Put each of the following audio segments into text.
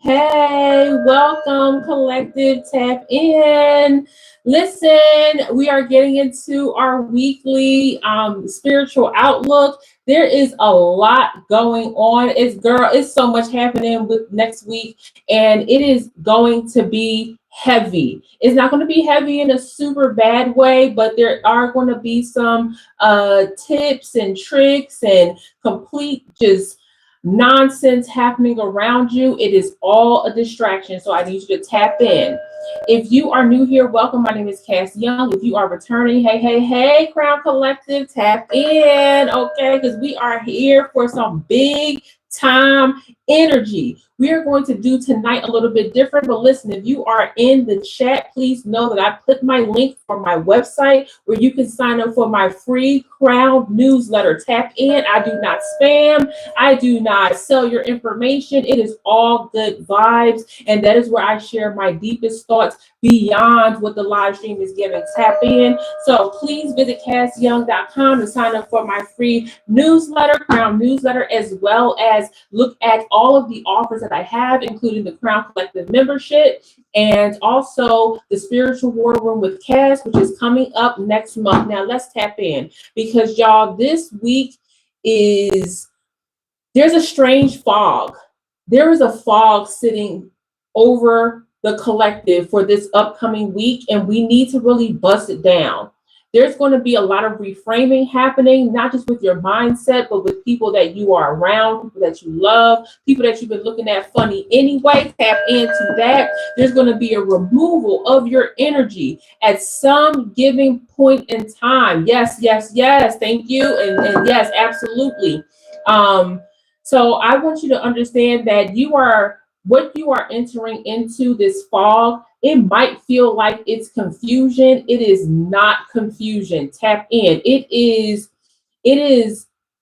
Hey, welcome, Collective Tap In. Listen, we are getting into our weekly spiritual outlook. There is a lot going on. It's so much happening with next week, and it is going to be heavy. It's not going to be heavy in a super bad way, but there are going to be some tips and tricks and complete just nonsense happening around you. It is all a distraction. So I need you to tap in. If you are new here, welcome. My name is Cass Young. If you are returning, hey, Crown Collective, tap in, okay? Because we are here for some big time energy. We are going to do tonight a little bit different, but listen, if you are in the chat, please know that I put my link for my website where you can sign up for my free Crown newsletter. Tap in. I do not spam. I do not sell your information. It is all good vibes, and that is where I share my deepest thoughts beyond what the live stream is giving. Tap in. So please visit CassYoung.com to sign up for my free newsletter, Crown newsletter, as well as look at all of the offers that I have, including the Crown Collective membership and also the Spiritual War Room with Cass, which is coming up next month. Now let's tap in because y'all, this week there's a strange fog. There is a fog sitting over the collective for this upcoming week, and we need to really bust it down. There's going to be a lot of reframing happening, not just with your mindset, but with people that you are around, people that you love, people that you've been looking at funny anyway. Tap into that. There's going to be a removal of your energy at some given point in time. Yes. Thank you. And yes, absolutely. So I want you to understand that what you are entering into this fog. It might feel like it's confusion. It is not confusion. Tap in. It is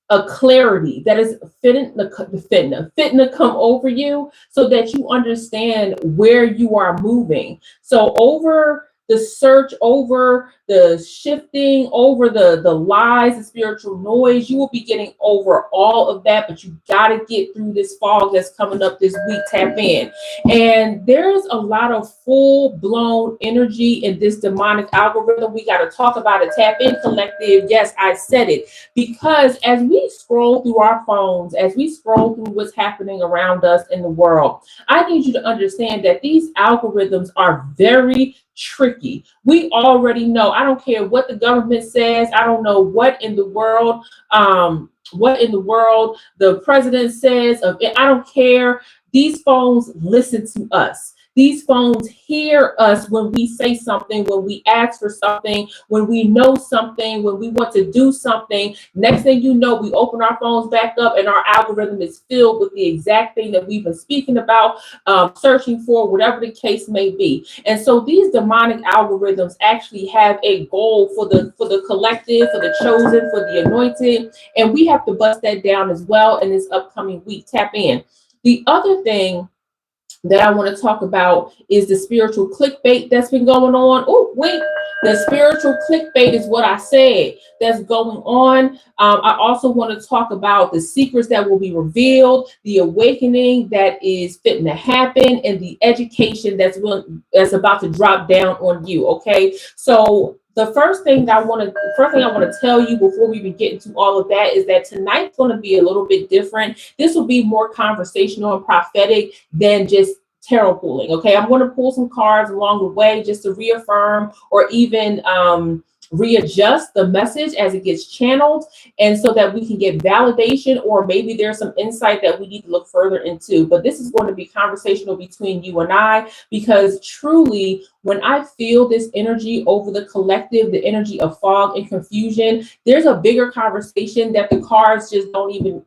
a clarity that is fitting to come over you so that you understand where you are moving. So over the search, over the shifting, over the lies, the spiritual noise, you will be getting over all of that, but you got to get through this fog that's coming up this week. Tap in. And there's a lot of full-blown energy in this demonic algorithm. We got to talk about it. Tap in, collective. Yes, I said it. Because as we scroll through our phones, as we scroll through what's happening around us in the world, I need you to understand that these algorithms are very tricky. We already know. I don't care what the government says. I don't know what in the world the president says. I don't care. These phones listen to us. These phones hear us when we say something, when we ask for something, when we know something, when we want to do something. Next thing you know, we open our phones back up and our algorithm is filled with the exact thing that we've been speaking about, searching for, whatever the case may be. And so these demonic algorithms actually have a goal for the collective, for the chosen, for the anointed. And we have to bust that down as well in this upcoming week. Tap in. The other thing that I want to talk about is the spiritual clickbait that's been going on. Oh, wait, the spiritual clickbait is what I said that's going on. I also want to talk about the secrets that will be revealed, the awakening that is fitting to happen, and the education that's about to drop down on you. Okay, so the first thing I want to tell you before we even get into all of that is that tonight's going to be a little bit different. This will be more conversational and prophetic than just tarot pulling. Okay, I'm going to pull some cards along the way just to reaffirm or even readjust the message as it gets channeled, and so that we can get validation, or maybe there's some insight that we need to look further into. But this is going to be conversational between you and I, because truly, when I feel this energy over the collective, the energy of fog and confusion, there's a bigger conversation that the cards just don't even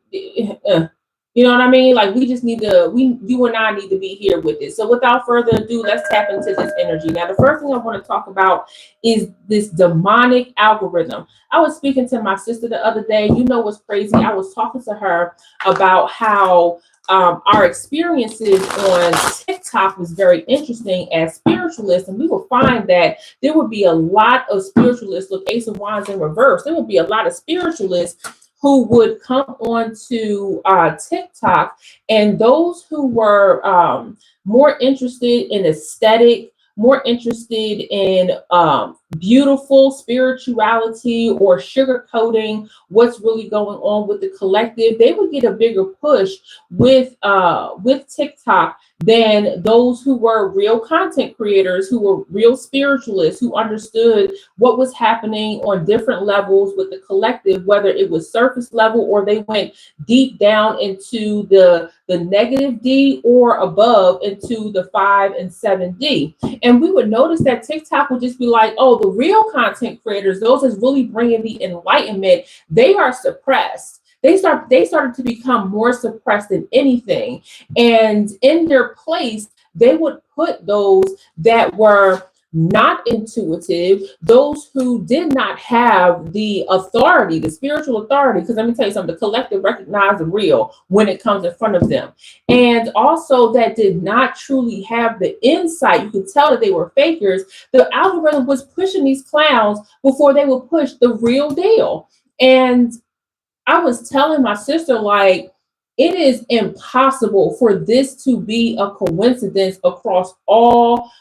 you know what I mean? Like, we just need to, you and I need to be here with it. So without further ado, let's tap into this energy. Now, the first thing I want to talk about is this demonic algorithm. I was speaking to my sister the other day. You know what's crazy? I was talking to her about how our experiences on TikTok was very interesting as spiritualists, and we will find that there would be a lot of spiritualists, look, Ace of Wands in reverse. There would be a lot of spiritualists who would come on to TikTok, and those who were more interested in aesthetic, more interested in beautiful spirituality, or sugarcoating what's really going on with the collective, they would get a bigger push with TikTok than those who were real content creators, who were real spiritualists, who understood what was happening on different levels with the collective, whether it was surface level or they went deep down into the negative D or above into the 5 and 7D. And we would notice that TikTok would just be like, oh, the real content creators, those that's really bringing the enlightenment, they are suppressed. They started to become more suppressed than anything. And in their place, they would put those that were not intuitive, those who did not have the authority, the spiritual authority, because let me tell you something, the collective recognize the real when it comes in front of them. And also that did not truly have the insight. You could tell that they were fakers. The algorithm was pushing these clowns before they would push the real deal. And I was telling my sister, like, it is impossible for this to be a coincidence across all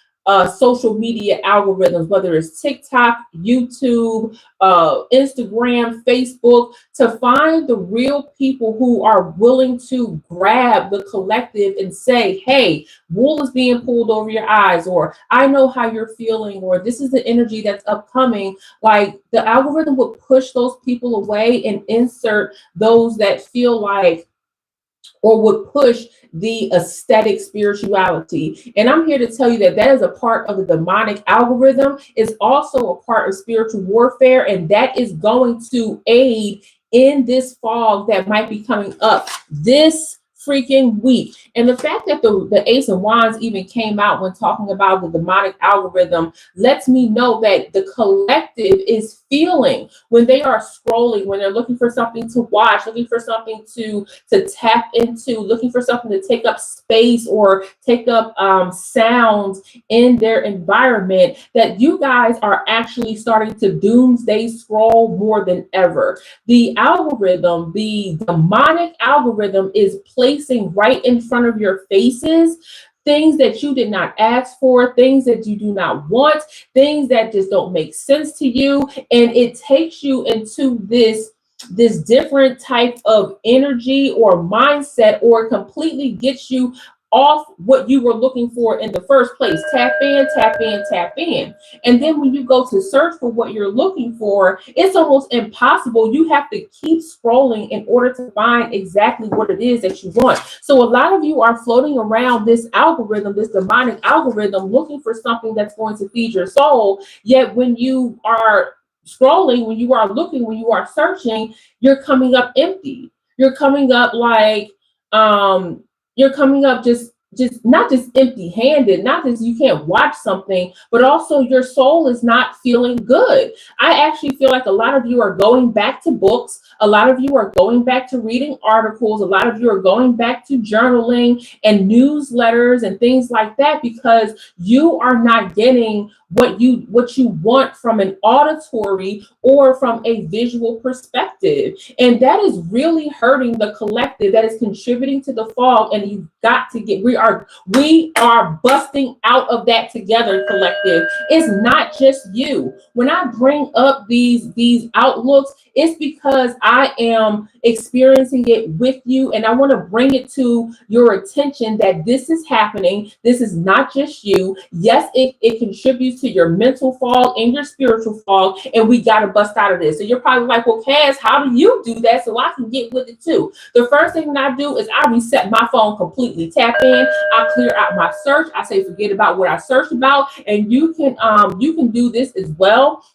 social media algorithms, whether it's TikTok, YouTube, Instagram, Facebook, to find the real people who are willing to grab the collective and say, hey, wool is being pulled over your eyes, or I know how you're feeling, or this is the energy that's upcoming. Like, the algorithm would push those people away and insert those that feel like, or would push the aesthetic spirituality. And I'm here to tell you that that is a part of the demonic algorithm. It's also a part of spiritual warfare, and that is going to aid in this fog that might be coming up this freaking week. And the fact that the Ace of Wands even came out when talking about the demonic algorithm lets me know that the collective is feeling when they are scrolling, when they're looking for something to watch, looking for something to tap into, looking for something to take up space or take up sounds in their environment, that you guys are actually starting to doomsday scroll more than ever. The algorithm, the demonic algorithm, is placing right in front of your faces things that you did not ask for, things that you do not want, things that just don't make sense to you. And it takes you into this different type of energy or mindset, or completely gets you off what you were looking for in the first place. Tap in, tap in, tap in. And then when you go to search for what you're looking for, it's almost impossible. You have to keep scrolling in order to find exactly what it is that you want. So a lot of you are floating around this algorithm, this demonic algorithm, looking for something that's going to feed your soul. Yet when you are scrolling, when you are looking, when you are searching, you're coming up empty. You're coming up like, you're coming up just not just empty-handed, not that you can't watch something, but also your soul is not feeling good. I actually feel like a lot of you are going back to books. A lot of you are going back to reading articles. A lot of you are going back to journaling and newsletters and things like that, because you are not getting what you want from an auditory or from a visual perspective. And that is really hurting the collective. That is contributing to the fog. And you've got to get, we are busting out of that together, collective. It's not just you. When I bring up these outlooks, it's because I am experiencing it with you, and I want to bring it to your attention that this is happening. This is not just you. Yes, it contributes to your mental fog and your spiritual fog, and we got to bust out of this. So you're probably like, well, Kaz, how do you do that so I can get with it too? The first thing that I do is I reset my phone completely. Tap in, I clear out my search. I say forget about what I searched about, and you can do this as well.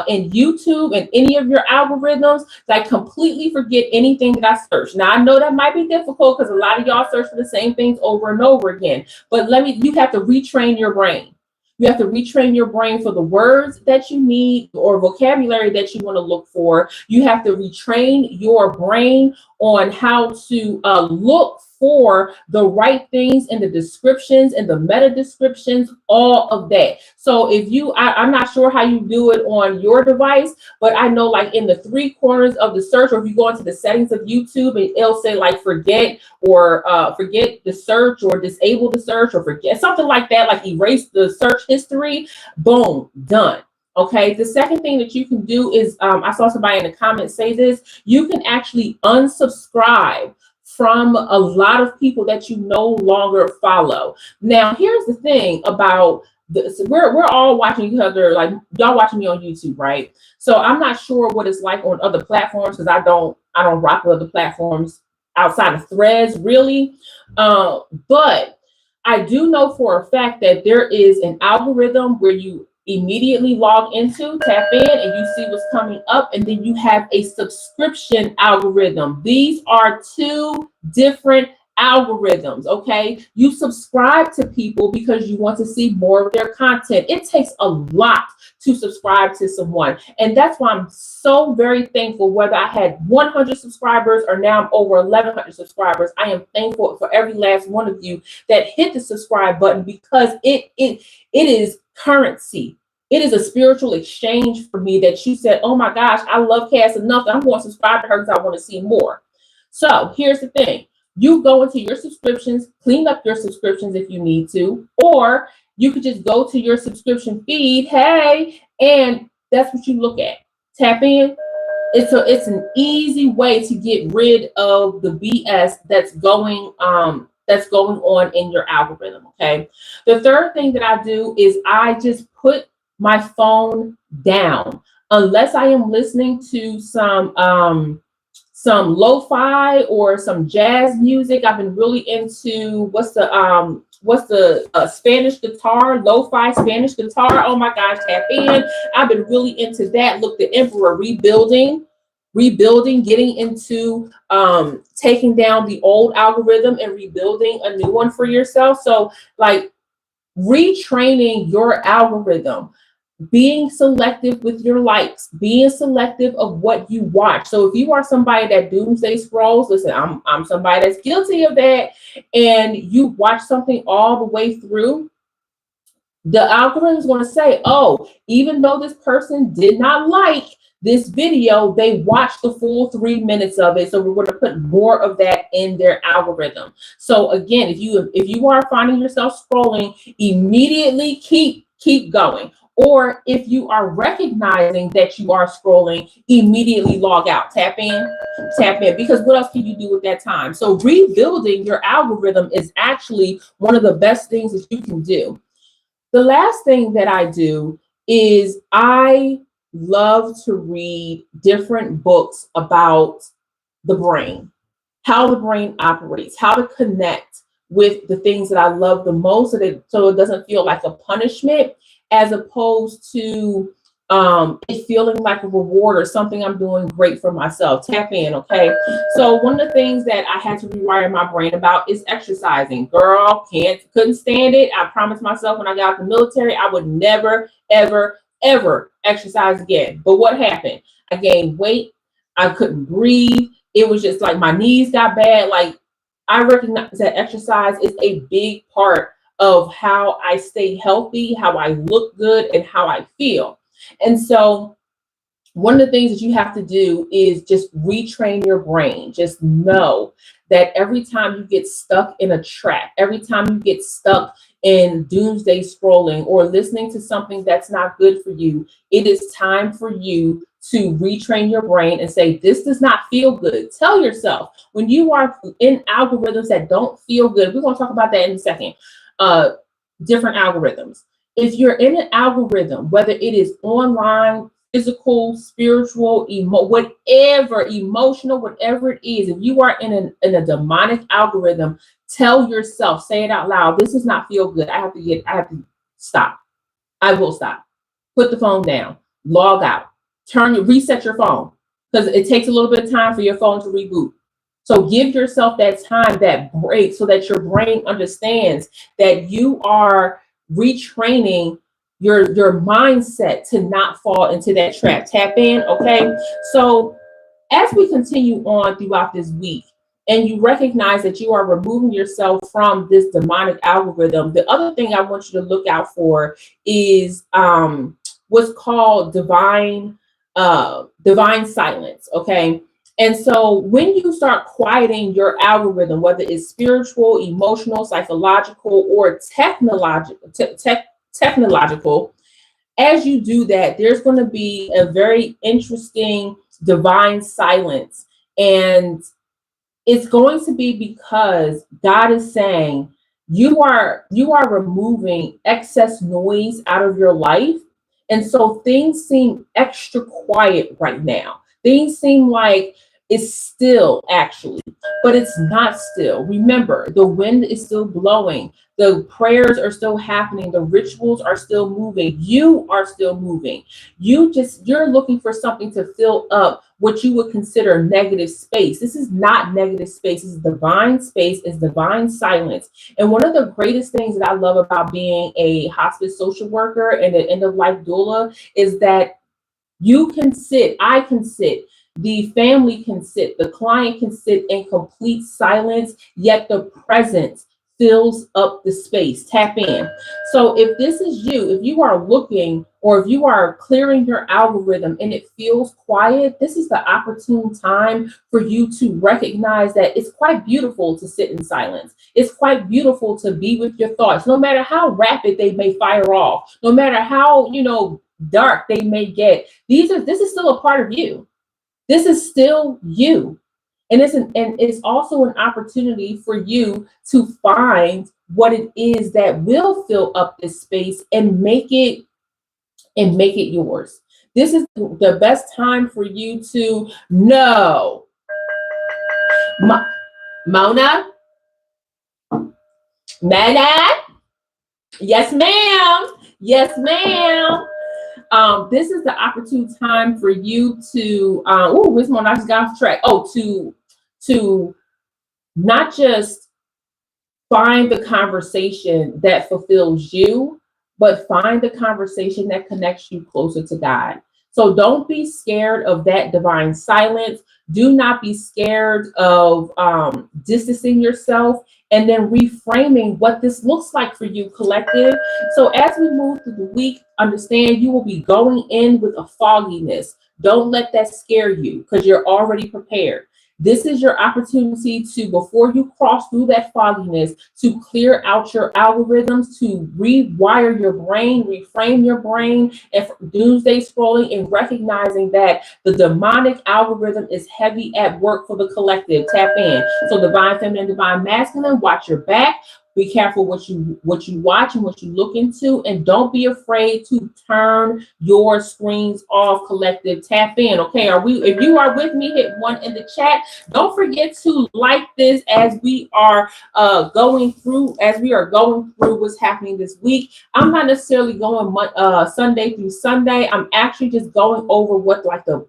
In YouTube and any of your algorithms, like completely forget anything that I search. Now, I know that might be difficult because a lot of y'all search for the same things over and over again, but you have to retrain your brain. You have to retrain your brain for the words that you need or vocabulary that you want to look for. You have to retrain your brain on how to look for the right things in the descriptions and the meta descriptions, all of that. So if you, I'm not sure how you do it on your device, but I know like in the 3 corners of the search, or if you go into the settings of YouTube and it'll say like forget or forget the search or disable the search or forget something like that, like erase the search history, boom, done. Okay, the second thing that you can do is, I saw somebody in the comments say this, you can actually unsubscribe from a lot of people that you no longer follow. Now, here's the thing about this. We're all watching each other, like y'all watching me on YouTube, right? So I'm not sure what it's like on other platforms because I don't rock with other platforms outside of Threads, really. But I do know for a fact that there is an algorithm where you immediately log into, tap in, and you see what's coming up, and then you have a subscription algorithm. These are 2 different algorithms. Okay, you subscribe to people because you want to see more of their content. It takes a lot to subscribe to someone, and that's why I'm so very thankful. Whether I had 100 subscribers or now I'm over 1,100 subscribers, I am thankful for every last one of you that hit the subscribe button, because it is currency. It is a spiritual exchange for me that you said, oh my gosh, I love Cass enough that I'm going to subscribe to her because I want to see more. So here's the thing. You go into your subscriptions, clean up your subscriptions if you need to, or you could just go to your subscription feed, hey, and that's what you look at. Tap in. It's an easy way to get rid of the BS that's going on in your algorithm. Okay. The third thing that I do is I just put my phone down unless I am listening to some lo-fi or some jazz music. I've been really into what's the Spanish guitar, lo-fi Spanish guitar. Oh my gosh, tap in. I've been really into that. Look, the Emperor, rebuilding, getting into taking down the old algorithm and rebuilding a new one for yourself. So like retraining your algorithm, being selective with your likes, being selective of what you watch. So if you are somebody that doomsday scrolls, listen, I'm somebody that's guilty of that, and you watch something all the way through, the algorithm is going to say, oh, even though this person did not like this video, they watched the full 3 minutes of it. So we're going to put more of that in their algorithm. So again, if you are finding yourself scrolling, immediately keep going. Or if you are recognizing that you are scrolling, immediately log out. Tap in, because what else can you do with that time? So rebuilding your algorithm is actually one of the best things that you can do. The last thing that I do is I love to read different books about the brain, how the brain operates, how to connect with the things that I love the most, so it doesn't feel like a punishment, as opposed to it feeling like a reward or something I'm doing great for myself. Tap in, okay? So one of the things that I had to rewire my brain about is exercising. Girl, couldn't stand it. I promised myself when I got out of the military, I would never, ever exercise again. But what happened? I gained weight. I couldn't breathe. It was just like my knees got bad. Like, I recognize that exercise is a big part of how I stay healthy, how I look good, and how I feel. And so one of the things that you have to do is just retrain your brain. Just know that every time you get stuck in a trap, every time you get stuck in doomsday scrolling or listening to something that's not good for you, it is time for you to retrain your brain and say, this does not feel good. Tell yourself, when you are in algorithms that don't feel good, we're going to talk about that in a second, different algorithms. If you're in an algorithm, whether it is online, physical, spiritual, whatever, emotional, whatever it is, if you are in a demonic algorithm, tell yourself, say it out loud, this does not feel good. I have to stop. I will stop. Put the phone down, log out, reset your phone, because it takes a little bit of time for your phone to reboot. So give yourself that time, that break, so that your brain understands that you are retraining your mindset to not fall into that trap. Tap in, okay? So as we continue on throughout this week, and you recognize that you are removing yourself from this demonic algorithm, the other thing I want you to look out for is what's called divine silence. Okay. And so when you start quieting your algorithm, whether it's spiritual, emotional, psychological, or technological, as you do that, there's going to be a very interesting divine silence. And it's going to be because God is saying you are removing excess noise out of your life. And so things seem extra quiet right now. Things seem like it's still, actually, but it's not still. Remember, the wind is still blowing. The prayers are still happening. The rituals are still moving. You are still moving. You're looking for something to fill up what you would consider negative space. This is not negative space. This is divine space. It's divine silence. And one of the greatest things that I love about being a hospice social worker and an end of life doula is that you can sit, I can sit, the family can sit, the client can sit in complete silence, yet the presence fills up the space. Tap in. So if this is you, if you are looking or if you are clearing your algorithm and it feels quiet, this is the opportune time for you to recognize that it's quite beautiful to sit in silence. It's quite beautiful to be with your thoughts, no matter how rapid they may fire off, no matter how, dark they may get. This is still a part of you. This is still you. And it's also an opportunity for you to find what it is that will fill up this space and make it yours. This is the best time for you to know. Mona? Mana? Yes, ma'am. Yes, ma'am. This is the opportune time for you to where's Mona? I just got off track. To not just find the conversation that fulfills you, but find the conversation that connects you closer to God. So don't be scared of that divine silence. Do not be scared of distancing yourself and then reframing what this looks like for you, collective. So as we move through the week, understand you will be going in with a fogginess. Don't let that scare you because you're already prepared. This is your opportunity to, before you cross through that fogginess, to clear out your algorithms, to rewire your brain, reframe your brain, and for doomsday scrolling and recognizing that the demonic algorithm is heavy at work for the collective. Tap in. So divine feminine, divine masculine, watch your back. Be careful what you watch and what you look into, and don't be afraid to turn your screens off, collective. Tap in. Okay, if you are with me, hit 1 in the chat. Don't forget to like this as we are going through what's happening this week. I'm not necessarily going Sunday through Sunday. I'm actually just going over what like the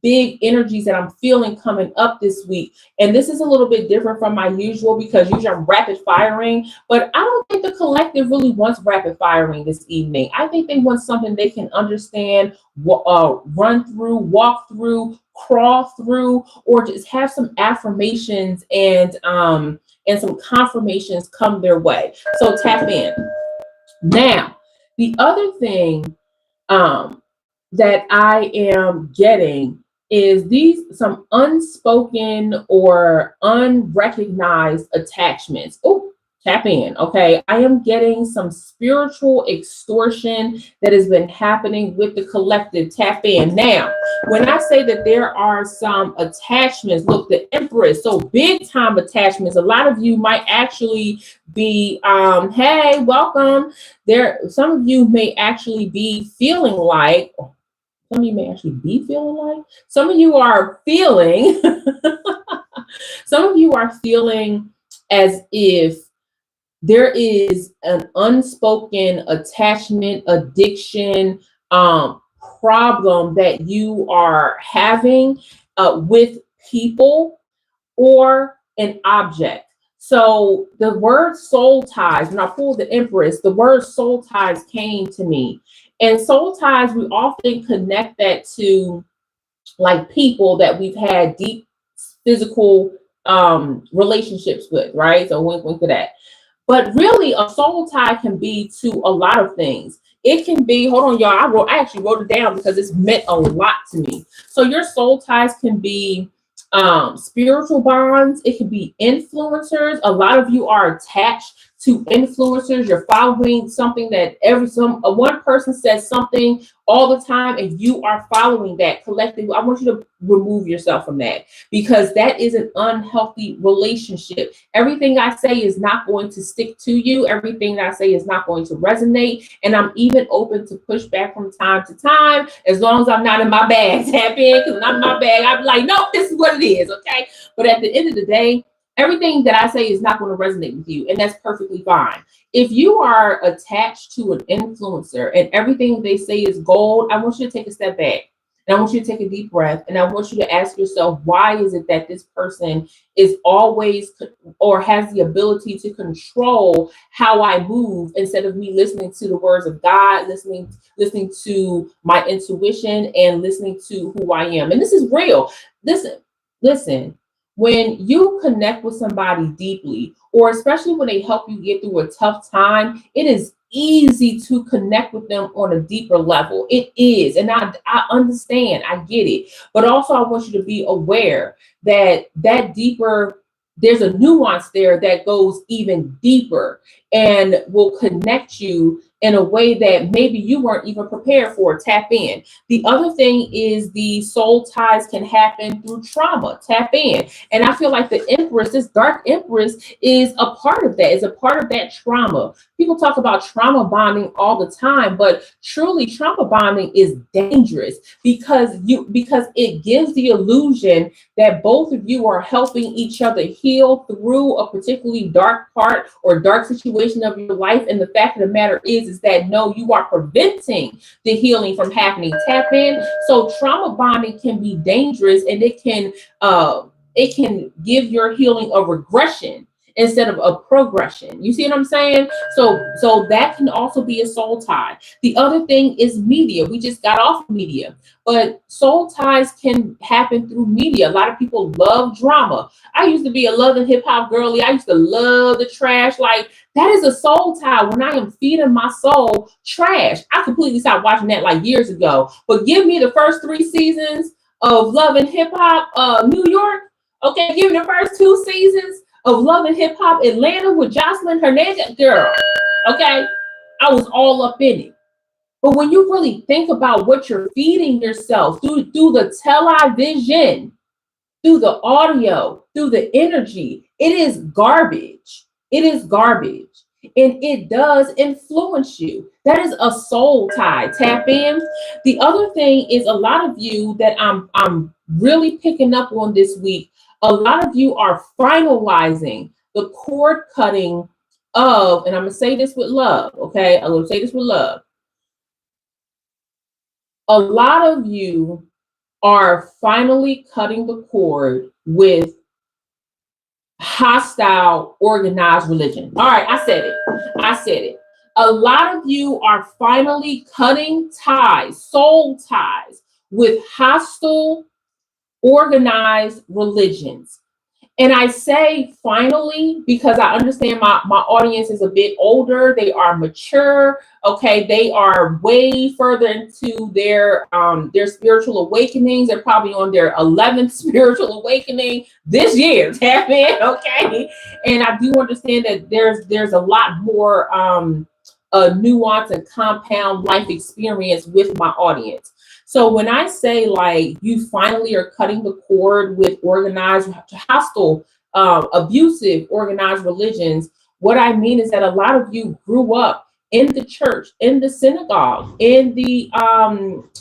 big energies that I'm feeling coming up this week. And this is a little bit different from my usual because usually I'm rapid firing, but I don't think the collective really wants rapid firing this evening. I think they want something they can understand, run through, walk through, crawl through, or just have some affirmations and some confirmations come their way. So tap in. Now, the other thing that I am getting is some unspoken or unrecognized attachments. Oh, tap in. Okay. I am getting some spiritual extortion that has been happening with the collective. Tap in. Now, when I say that there are some attachments, look, the Empress, so big time attachments. A lot of you might actually be, hey, welcome. Some of you may actually be feeling like, some of you may actually be feeling like, some of you are feeling, as if there is an unspoken attachment, addiction, problem that you are having with people or an object. So the word soul ties, when I pulled the Empress, the word soul ties came to me. And soul ties, we often connect that to like people that we've had deep physical relationships with, right? So wink, wink to that. But really, a soul tie can be to a lot of things. It can be, hold on, y'all. I actually wrote it down because it's meant a lot to me. So your soul ties can be spiritual bonds. It can be influencers. A lot of you are attached to influencers. You're following something that one person says something all the time, and you are following that collectively. I want you to remove yourself from that, because that is an unhealthy relationship. Everything I say is not going to stick to you. Everything that I say is not going to resonate. And I'm even open to push back from time to time, as long as I'm not in my bag. Tap in, because when I'm in my bag, I'm like, no, this is what it is, okay? But at the end of the day, everything that I say is not going to resonate with you, and that's perfectly fine. If you are attached to an influencer and everything they say is gold, I want you to take a step back. And I want you to take a deep breath, and I want you to ask yourself, why is it that this person is always or has the ability to control how I move, instead of me listening to the words of God, listening to my intuition, and listening to who I am? And this is real. Listen. When you connect with somebody deeply, or especially when they help you get through a tough time, it is easy to connect with them on a deeper level. It is. And I understand, I get it. But also, I want you to be aware that deeper, there's a nuance there that goes even deeper and will connect you in a way that maybe you weren't even prepared for. Tap in. The other thing is, the soul ties can happen through trauma. Tap in. And I feel like the Empress, this dark Empress, is a part of that, is a part of that trauma. People talk about trauma bonding all the time, but truly trauma bonding is dangerous, because it gives the illusion that both of you are helping each other heal through a particularly dark part or dark situation of your life. And the fact of the matter is that no, you are preventing the healing from happening. Tap in. So trauma bonding can be dangerous, and it can give your healing a regression instead of a progression. You see what I'm saying? So that can also be a soul tie. The other thing is media. We just got off media, but soul ties can happen through media. A lot of people love drama. I used to be a love and hip hop girly. I used to love the trash. Like, that is a soul tie. When I am feeding my soul trash, I completely stopped watching that like years ago. But give me the first 3 seasons of Love and Hip Hop New York. Okay, give me the first 2 seasons of Love and Hip Hop Atlanta with Jocelyn Hernandez. Girl, okay, I was all up in it. But when you really think about what you're feeding yourself through the television, through the audio, through the energy, it is garbage. It is garbage. And it does influence you. That is a soul tie. Tap in. The other thing is, a lot of you that I'm really picking up on this week, a lot of you are finalizing the cord cutting of, and I'm going to say this with love, okay? I'm going to say this with love. A lot of you are finally cutting the cord with hostile organized religion. All right, I said it. A lot of you are finally cutting ties, soul ties, with hostile organized religions. And I say finally because I understand my audience is a bit older. They are mature. Okay, they are way further into their spiritual awakenings. They're probably on their 11th spiritual awakening this year. Tap in, okay? And I do understand that there's a lot more nuance and compound life experience with my audience. So when I say, like, you finally are cutting the cord with organized, hostile, abusive, organized religions, what I mean is that a lot of you grew up in the church, in the synagogue, in the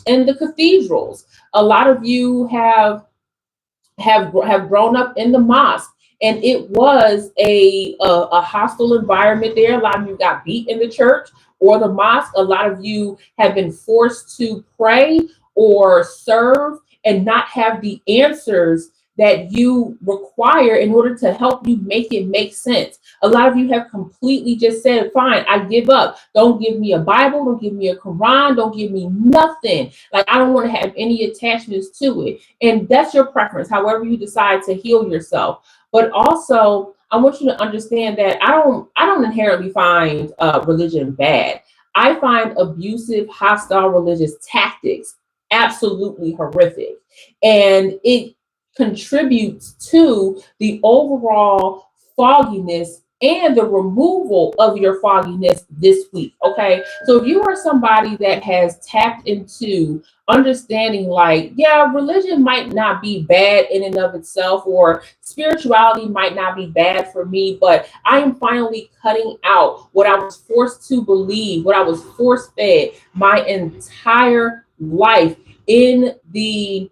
cathedrals. A lot of you have grown up in the mosque, and it was a hostile environment there. A lot of you got beat in the church or the mosque. A lot of you have been forced to pray or serve and not have the answers that you require in order to help you make it make sense. A lot of you have completely just said, fine, I give up. Don't give me a Bible, don't give me a Quran, don't give me nothing. Like, I don't want to have any attachments to it. And that's your preference, however you decide to heal yourself. But also, I want you to understand that I don't inherently find religion bad. I find abusive, hostile religious tactics absolutely horrific. And it contributes to the overall fogginess and the removal of your fogginess this week. Okay. So if you are somebody that has tapped into understanding, like, yeah, religion might not be bad in and of itself, or spirituality might not be bad for me, but I am finally cutting out what I was forced to believe, what I was force fed my entire life in the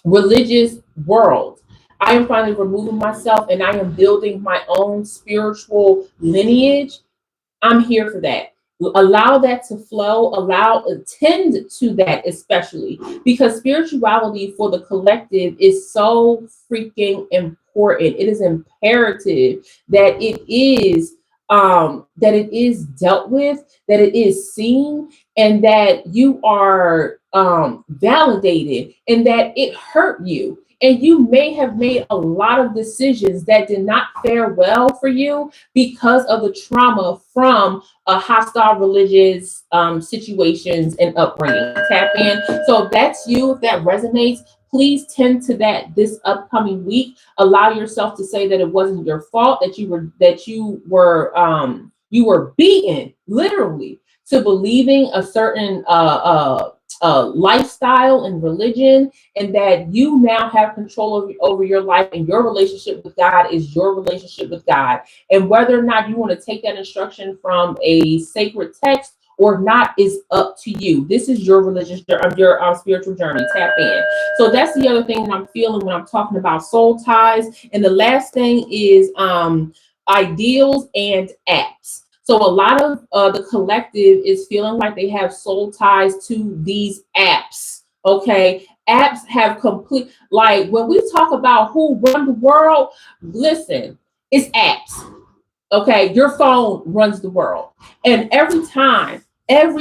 religious world. I am finally removing myself and I am building my own spiritual lineage. I'm here for that. Allow that to flow, attend to that, especially because spirituality for the collective is so freaking important. It is imperative that it is dealt with, that it is seen, and that you are validated, and that it hurt you. And you may have made a lot of decisions that did not fare well for you because of the trauma from a hostile religious situations and upbringing. Tap in. So if that's you, if that resonates, please tend to that this upcoming week. Allow yourself to say that it wasn't your fault, that you were beaten literally to believing a certain lifestyle and religion, and that you now have control over your life, and your relationship with God is your relationship with God. And whether or not you want to take that instruction from a sacred text or not is up to you. This is your religious, your spiritual journey. Tap in. So that's the other thing that I'm feeling when I'm talking about soul ties. And the last thing is ideals and apps. So a lot of the collective is feeling like they have soul ties to these apps. Okay, apps have complete, like when we talk about who run the world, listen, it's apps. Okay, your phone runs the world. And every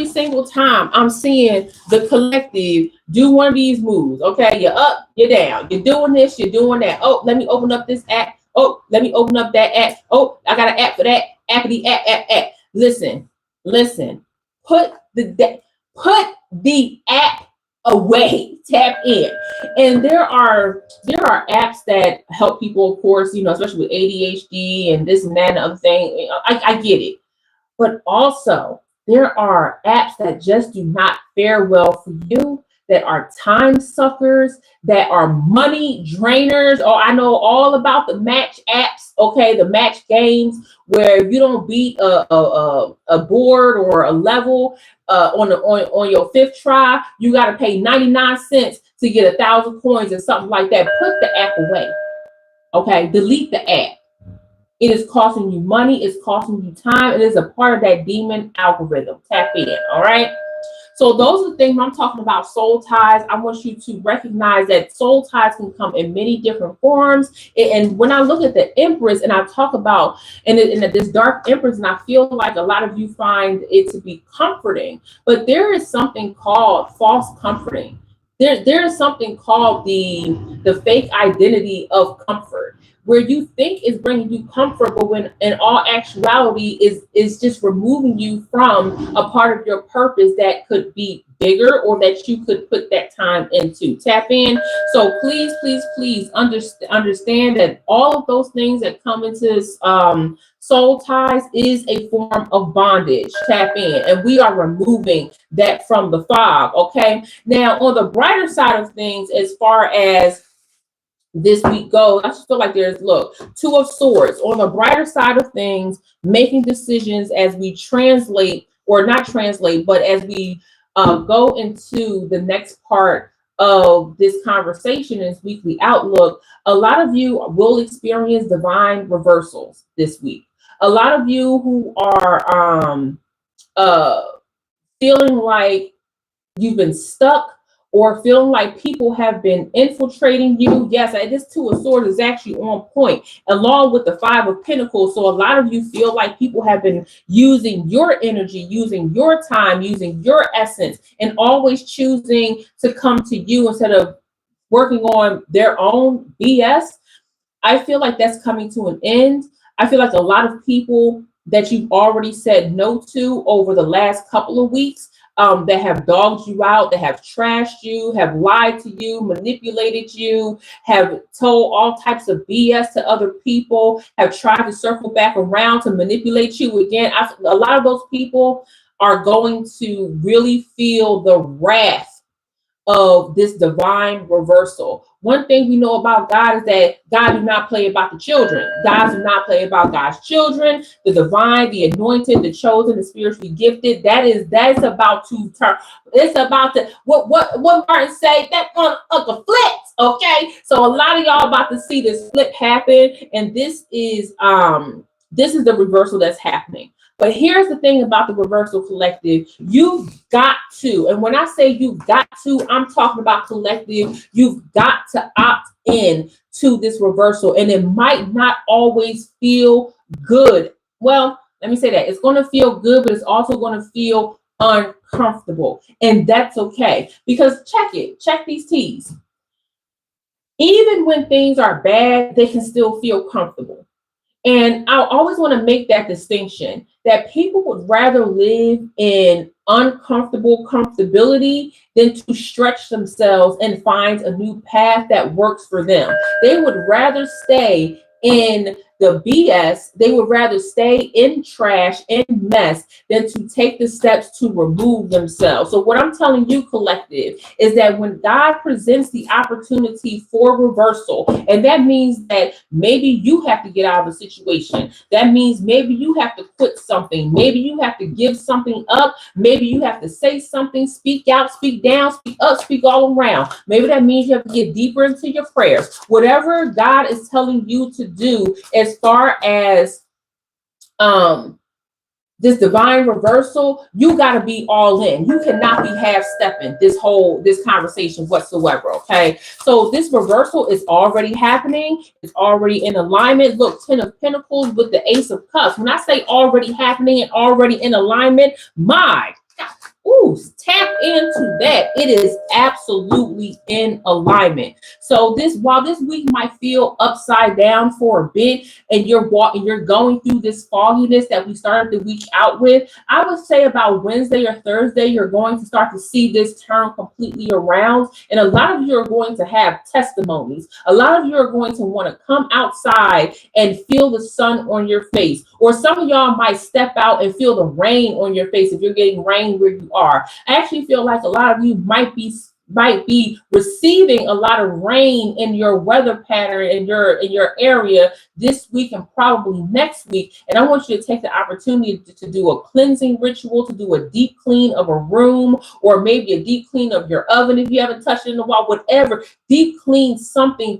single time I'm seeing the collective do one of these moves. Okay, you're up, you're down, you're doing this, you're doing that. Oh, let me open up this app. Oh, let me open up that app. Oh, I got an app for that. Appity app. Listen. Put the app away. Tap in. And there are apps that help people, of course, especially with ADHD and this and that and other thing. I get it. But also, there are apps that just do not fare well for you, that are time suckers, that are money drainers. Oh, I know all about the match apps, okay, the match games, where if you don't beat a board or a level on your fifth try, you got to pay 99 cents to get 1,000 coins or something like that. Put the app away, okay? Delete the app. It is costing you money. It's costing you time. It is a part of that demon algorithm. Tap in, all right? So those are the things when I'm talking about soul ties. I want you to recognize that soul ties can come in many different forms. And when I look at the Empress and I talk about and this dark Empress, and I feel like a lot of you find it to be comforting, but there is something called false comforting. There is something called the fake identity of comfort, where you think is bringing you comfort, but when in all actuality is just removing you from a part of your purpose that could be bigger, or that you could put that time into. Tap in. So please understand that all of those things that come into soul ties is a form of bondage. Tap in. And we are removing that from the fog. Okay. Now, on the brighter side of things, as far as this week goes, I just feel like there's, Two of Swords. On the brighter side of things, making decisions as we translate, or not translate, but as we go into the next part of this conversation, this weekly outlook. A lot of you will experience divine reversals this week. A lot of you who are feeling like you've been stuck, or feeling like people have been infiltrating you. Yes, this Two of Swords is actually on point, along with the Five of Pentacles. So a lot of you feel like people have been using your energy, using your time, using your essence, and always choosing to come to you instead of working on their own BS. I feel like that's coming to an end. I feel like a lot of people that you've already said no to over the last couple of weeks, that have dogged you out, that have trashed you, have lied to you, manipulated you, have told all types of BS to other people, have tried to circle back around to manipulate you again. A lot of those people are going to really feel the wrath of this divine reversal. One thing we know about God is that God do not play about the children. God do not play about God's children, the divine, the anointed, the chosen, the spiritually gifted. That is about to turn. It's about to what Martin say, that on Uncle Flips. Okay. So a lot of y'all about to see this flip happen. And this is the reversal that's happening. But here's the thing about the reversal, collective. You've got to, and when I say you've got to, I'm talking about collective. You've got to opt in to this reversal. And it might not always feel good. Well, let me say that. It's going to feel good, but it's also going to feel uncomfortable. And that's okay. Because check these T's. Even when things are bad, they can still feel comfortable. And I always want to make that distinction that people would rather live in uncomfortable comfortability than to stretch themselves and find a new path that works for them. They would rather stay in the BS, they would rather stay in trash and mess than to take the steps to remove themselves. So what I'm telling you, collective, is that when God presents the opportunity for reversal, and that means that maybe you have to get out of the situation. That means maybe you have to quit something. Maybe you have to give something up. Maybe you have to say something, speak out, speak down, speak up, speak all around. Maybe that means you have to get deeper into your prayers. Whatever God is telling you to do as far as this divine reversal, you got to be all in. You cannot be half stepping this conversation whatsoever. Okay. So this reversal is already happening. It's already in alignment. Look, 10 of Pentacles with the Ace of Cups. When I say already happening and already in alignment, my God, tap into that. It is absolutely in alignment. So while this week might feel upside down for a bit, and you're going through this fogginess that we started the week out with, I would say about Wednesday or Thursday, you're going to start to see this turn completely around. And a lot of you are going to have testimonies. A lot of you are going to want to come outside and feel the sun on your face. Or some of y'all might step out and feel the rain on your face if you're getting rain where you are. I actually feel like a lot of you might be receiving a lot of rain in your weather pattern in your area this week and probably next week. And I want you to take the opportunity to do a cleansing ritual, to do a deep clean of a room, or maybe a deep clean of your oven if you haven't touched it in a while. Whatever, deep clean something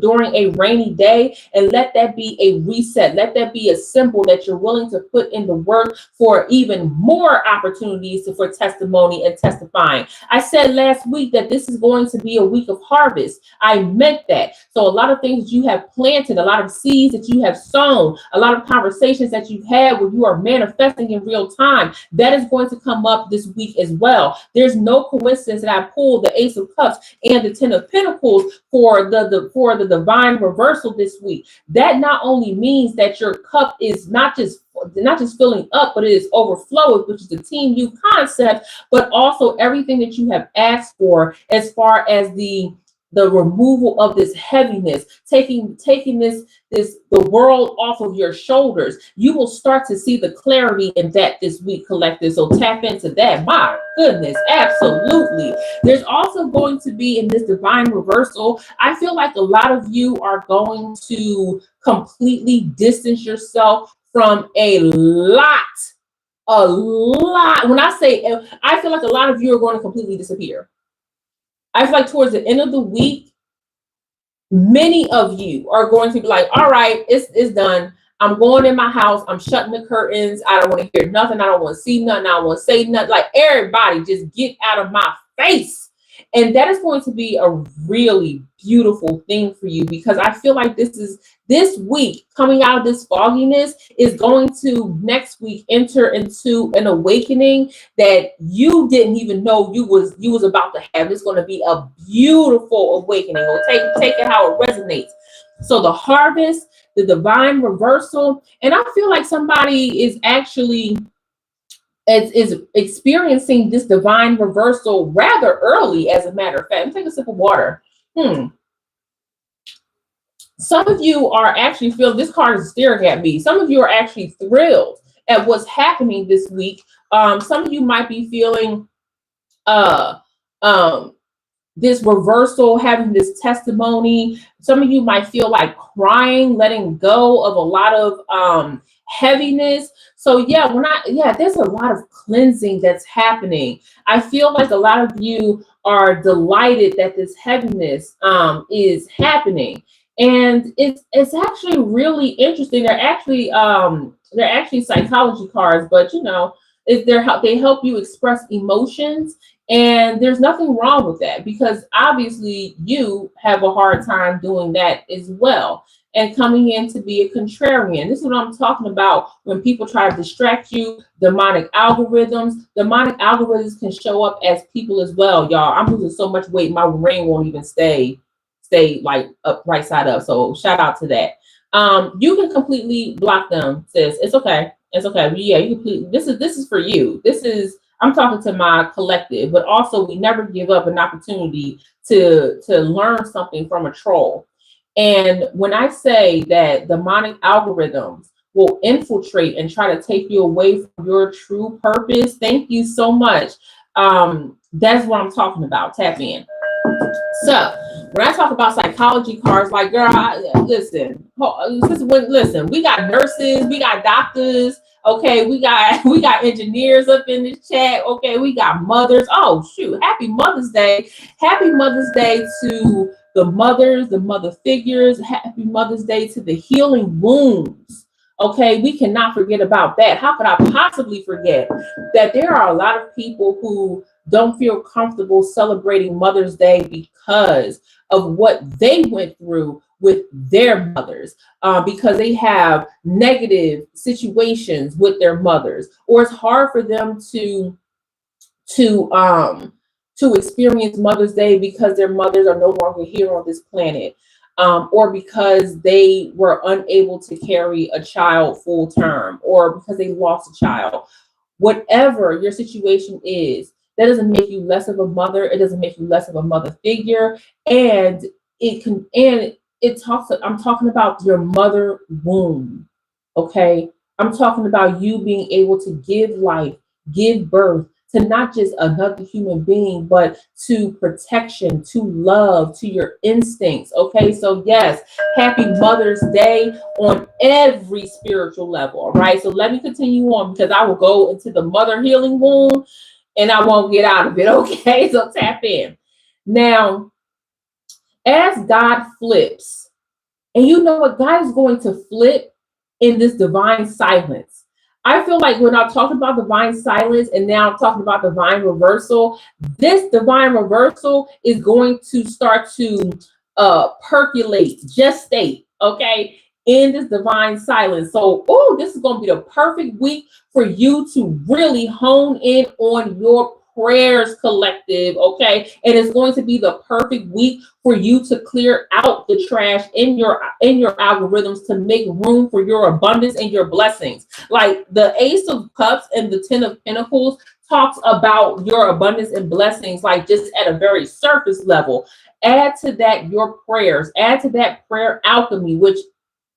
during a rainy day, and let that be a reset. Let that be a symbol that you're willing to put in the work for even more opportunities for testimony and testifying. I said last week that this is going to be a week of harvest. I meant that. So a lot of things you have planted, a lot of seeds that you have sown, a lot of conversations that you've had where you are manifesting in real time, that is going to come up this week as well. There's no coincidence that I pulled the Ace of Cups and the 10 of Pentacles for the divine reversal this week. That not only means that your cup is not just filling up, but it is overflowing, which is the Team You concept, but also everything that you have asked for as far as the removal of this heaviness, taking the world off of your shoulders. You will start to see the clarity in that this week, collective. So tap into that. My goodness, absolutely. There's also going to be in this divine reversal, I feel like a lot of you are going to completely distance yourself from a lot. When I say, I feel like a lot of you are going to completely disappear. I feel like towards the end of the week, many of you are going to be like, all right, it's done. I'm going in my house. I'm shutting the curtains. I don't want to hear nothing. I don't want to see nothing. I don't want to say nothing. Like, everybody just get out of my face. And that is going to be a really beautiful thing for you, because I feel like this week coming out of this fogginess is going to next week enter into an awakening that you didn't even know you was about to have. It's going to be a beautiful awakening. Or take it how it resonates. So the harvest, the divine reversal, and I feel like somebody is actually is experiencing this divine reversal rather early, as a matter of fact. Let me take a sip of water. Some of you are actually feeling, this card is staring at me. Some of you are actually thrilled at what's happening this week. Some of you might be feeling this reversal, having this testimony. Some of you might feel like crying, letting go of a lot of heaviness. So there's a lot of cleansing that's happening. I feel like a lot of you are delighted that this heaviness is happening. And it's actually really interesting. They're actually psychology cards, but they help you express emotions. And there's nothing wrong with that, because obviously you have a hard time doing that as well. And coming in to be a contrarian. This is what I'm talking about when people try to distract you. Demonic algorithms can show up as people as well, y'all. I'm losing so much weight, my brain won't even stay like up right side up. So shout out to that. You can completely block them, sis. It's okay. It's okay. Yeah, you completely. This is for you. I'm talking to my collective, but also we never give up an opportunity to learn something from a troll. And when I say that demonic algorithms will infiltrate and try to take you away from your true purpose, thank you so much. That's what I'm talking about. Tap in. So when I talk about psychology cards, like, girl, listen, we got nurses, we got doctors, okay, we got engineers up in this chat, okay, we got mothers. Oh shoot, happy Mother's Day. Happy Mother's Day to the mothers, the mother figures. Happy Mother's Day to the healing wounds. Okay, we cannot forget about that. How could I possibly forget that there are a lot of people who don't feel comfortable celebrating Mother's Day because of what they went through with their mothers, because they have negative situations with their mothers, or it's hard for them to experience Mother's Day because their mothers are no longer here on this planet, or because they were unable to carry a child full term, or because they lost a child. Whatever your situation is, that doesn't make you less of a mother. It doesn't make you less of a mother figure. And I'm talking about your mother womb. Okay. I'm talking about you being able to give life, give birth to not just another human being, but to protection, to love, to your instincts. Okay. So yes, happy Mother's Day on every spiritual level. All right. So let me continue on, because I will go into the mother healing wound and I won't get out of it. Okay. So tap in. Now, as God flips, and you know what? God is going to flip in this divine silence. I feel like when I'm talking about divine silence and now I'm talking about divine reversal, this divine reversal is going to start to percolate, gestate, okay, in this divine silence. So, this is going to be the perfect week for you to really hone in on your prayers, collective, okay? And it's going to be the perfect week for you to clear out the trash in your algorithms to make room for your abundance and your blessings. Like the Ace of Cups and the Ten of Pentacles talks about your abundance and blessings, like just at a very surface level. Add to that your prayers, add to that prayer alchemy, which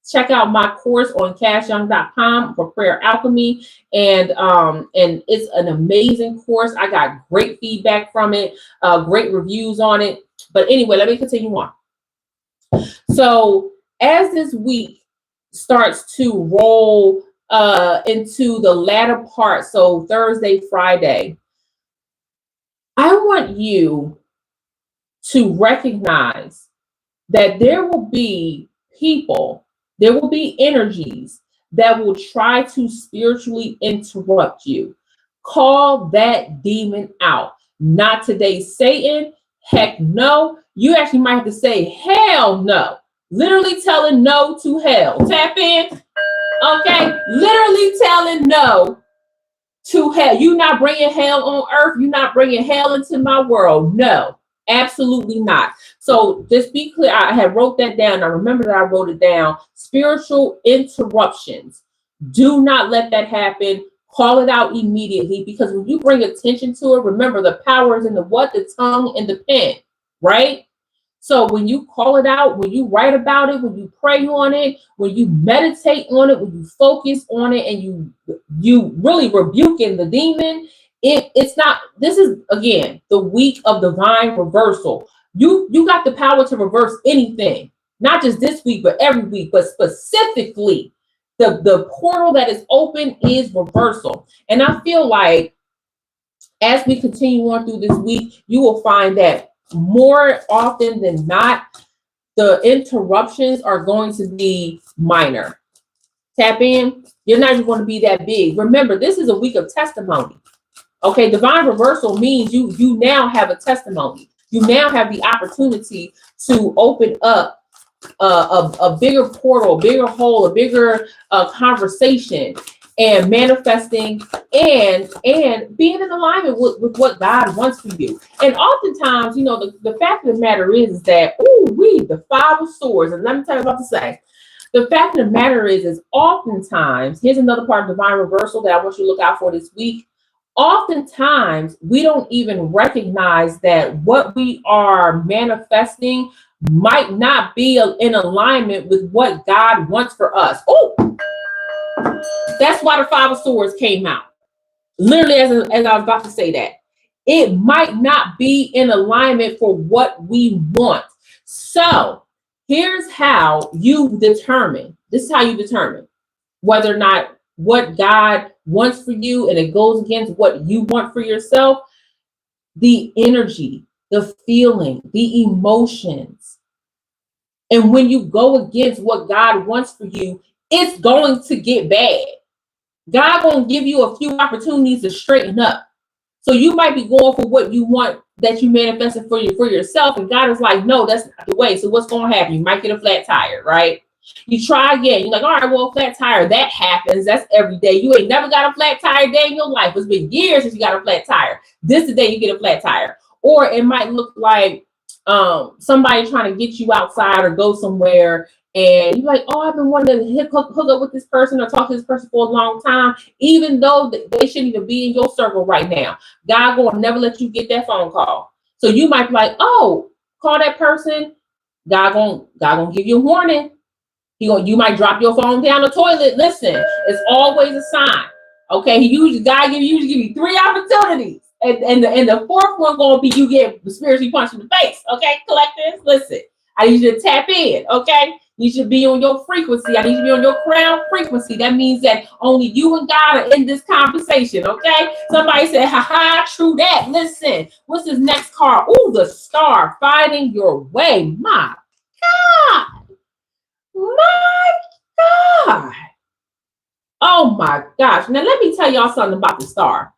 check out my course on cashyoung.com for prayer alchemy. And it's an amazing course. I got great feedback from it, great reviews on it. But anyway, let me continue on. So as this week starts to roll into the latter part, so Thursday, Friday, I want you to recognize that there will be people, there will be energies that will try to spiritually interrupt you. Call that demon out. Not today, Satan. heck no. You actually might have to say hell no. Literally telling no to hell. Tap in. Okay. Literally telling no to hell. You're not bringing hell on earth. You're not bringing hell into my world. No, absolutely not. So just be clear. I had wrote that down. I remember that I wrote it down. Spiritual interruptions. Do not let that happen. Call it out immediately, because when you bring attention to it, remember the power is in the what? The tongue and the pen, right? So when you call it out, when you write about it, when you pray on it, when you meditate on it, when you focus on it, and you really rebuking the demon, it's not. This is again the week of divine reversal. You got the power to reverse anything, not just this week, but every week, but specifically the portal that is open is reversal. And I feel like as we continue on through this week, you will find that more often than not, the interruptions are going to be minor. Tap in. You're not even going to be that big. Remember, this is a week of testimony. Okay, divine reversal means you now have a testimony. You now have the opportunity to open up a bigger portal, a bigger hole, a bigger conversation, and manifesting and being in alignment with what God wants for you. And oftentimes, you know, the fact of the matter is that, the 5 of swords, and let me tell you what to say. The fact of the matter is oftentimes, here's another part of divine reversal that I want you to look out for this week. Oftentimes, we don't even recognize that what we are manifesting might not be in alignment with what God wants for us. Oh, that's why the 5 of swords came out. Literally, as I was about to say that. It might not be in alignment for what we want. So here's how you determine. This is how you determine whether or not what God wants for you and it goes against what you want for yourself. The energy, the feeling, the emotions. And when you go against what God wants for you, it's going to get bad. God gonna give you a few opportunities to straighten up. So you might be going for what you want that you manifested for yourself, and God is like, no, that's not the way. So what's gonna happen? You might get a flat tire, right? You try again. You're like, all right, well, flat tire, that happens. That's every day. You ain't never got a flat tire day in your life. It's been years since you got a flat tire. This is the day you get a flat tire. Or it might look like somebody trying to get you outside or go somewhere, and you're like, oh, I've been wanting to hook up with this person or talk to this person for a long time, even though they shouldn't even be in your circle right now. God will never let you get that phone call. So you might be like, oh, call that person. God gonna give you a warning. You might drop your phone down the toilet. Listen, it's always a sign. Okay, God usually give you 3 opportunities. And the 4th one gonna be you get spiritually punched in the face. Okay, collectors, listen. I need you to tap in. Okay, you should be on your frequency. I need you to be on your crown frequency. That means that only you and God are in this conversation. Okay. Somebody said, haha, true that. Listen, what's this next card? Oh, the star, fighting your way. My God. My God. Oh my gosh. Now let me tell y'all something about the star.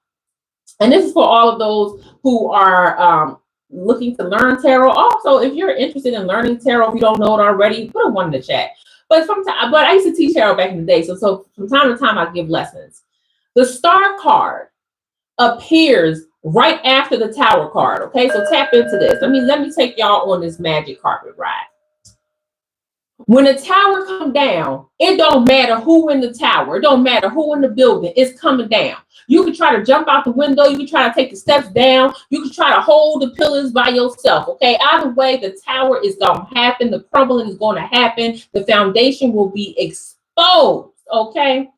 And this is for all of those who are looking to learn tarot. Also, if you're interested in learning tarot, if you don't know it already, put a 1 in the chat. But I used to teach tarot back in the day. So from time to time, I give lessons. The star card appears right after the tower card. Okay, so tap into this. Let me take y'all on this magic carpet ride. When the tower come down, it don't matter who in the tower. It don't matter who in the building. It's coming down. You can try to jump out the window. You can try to take the steps down. You can try to hold the pillars by yourself. Okay. Either way, the tower is going to happen. The crumbling is going to happen. The foundation will be exposed. Okay.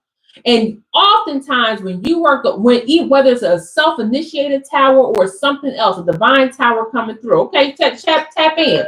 And oftentimes when you work, whether it's a self-initiated tower or something else, a divine tower coming through, okay, tap in,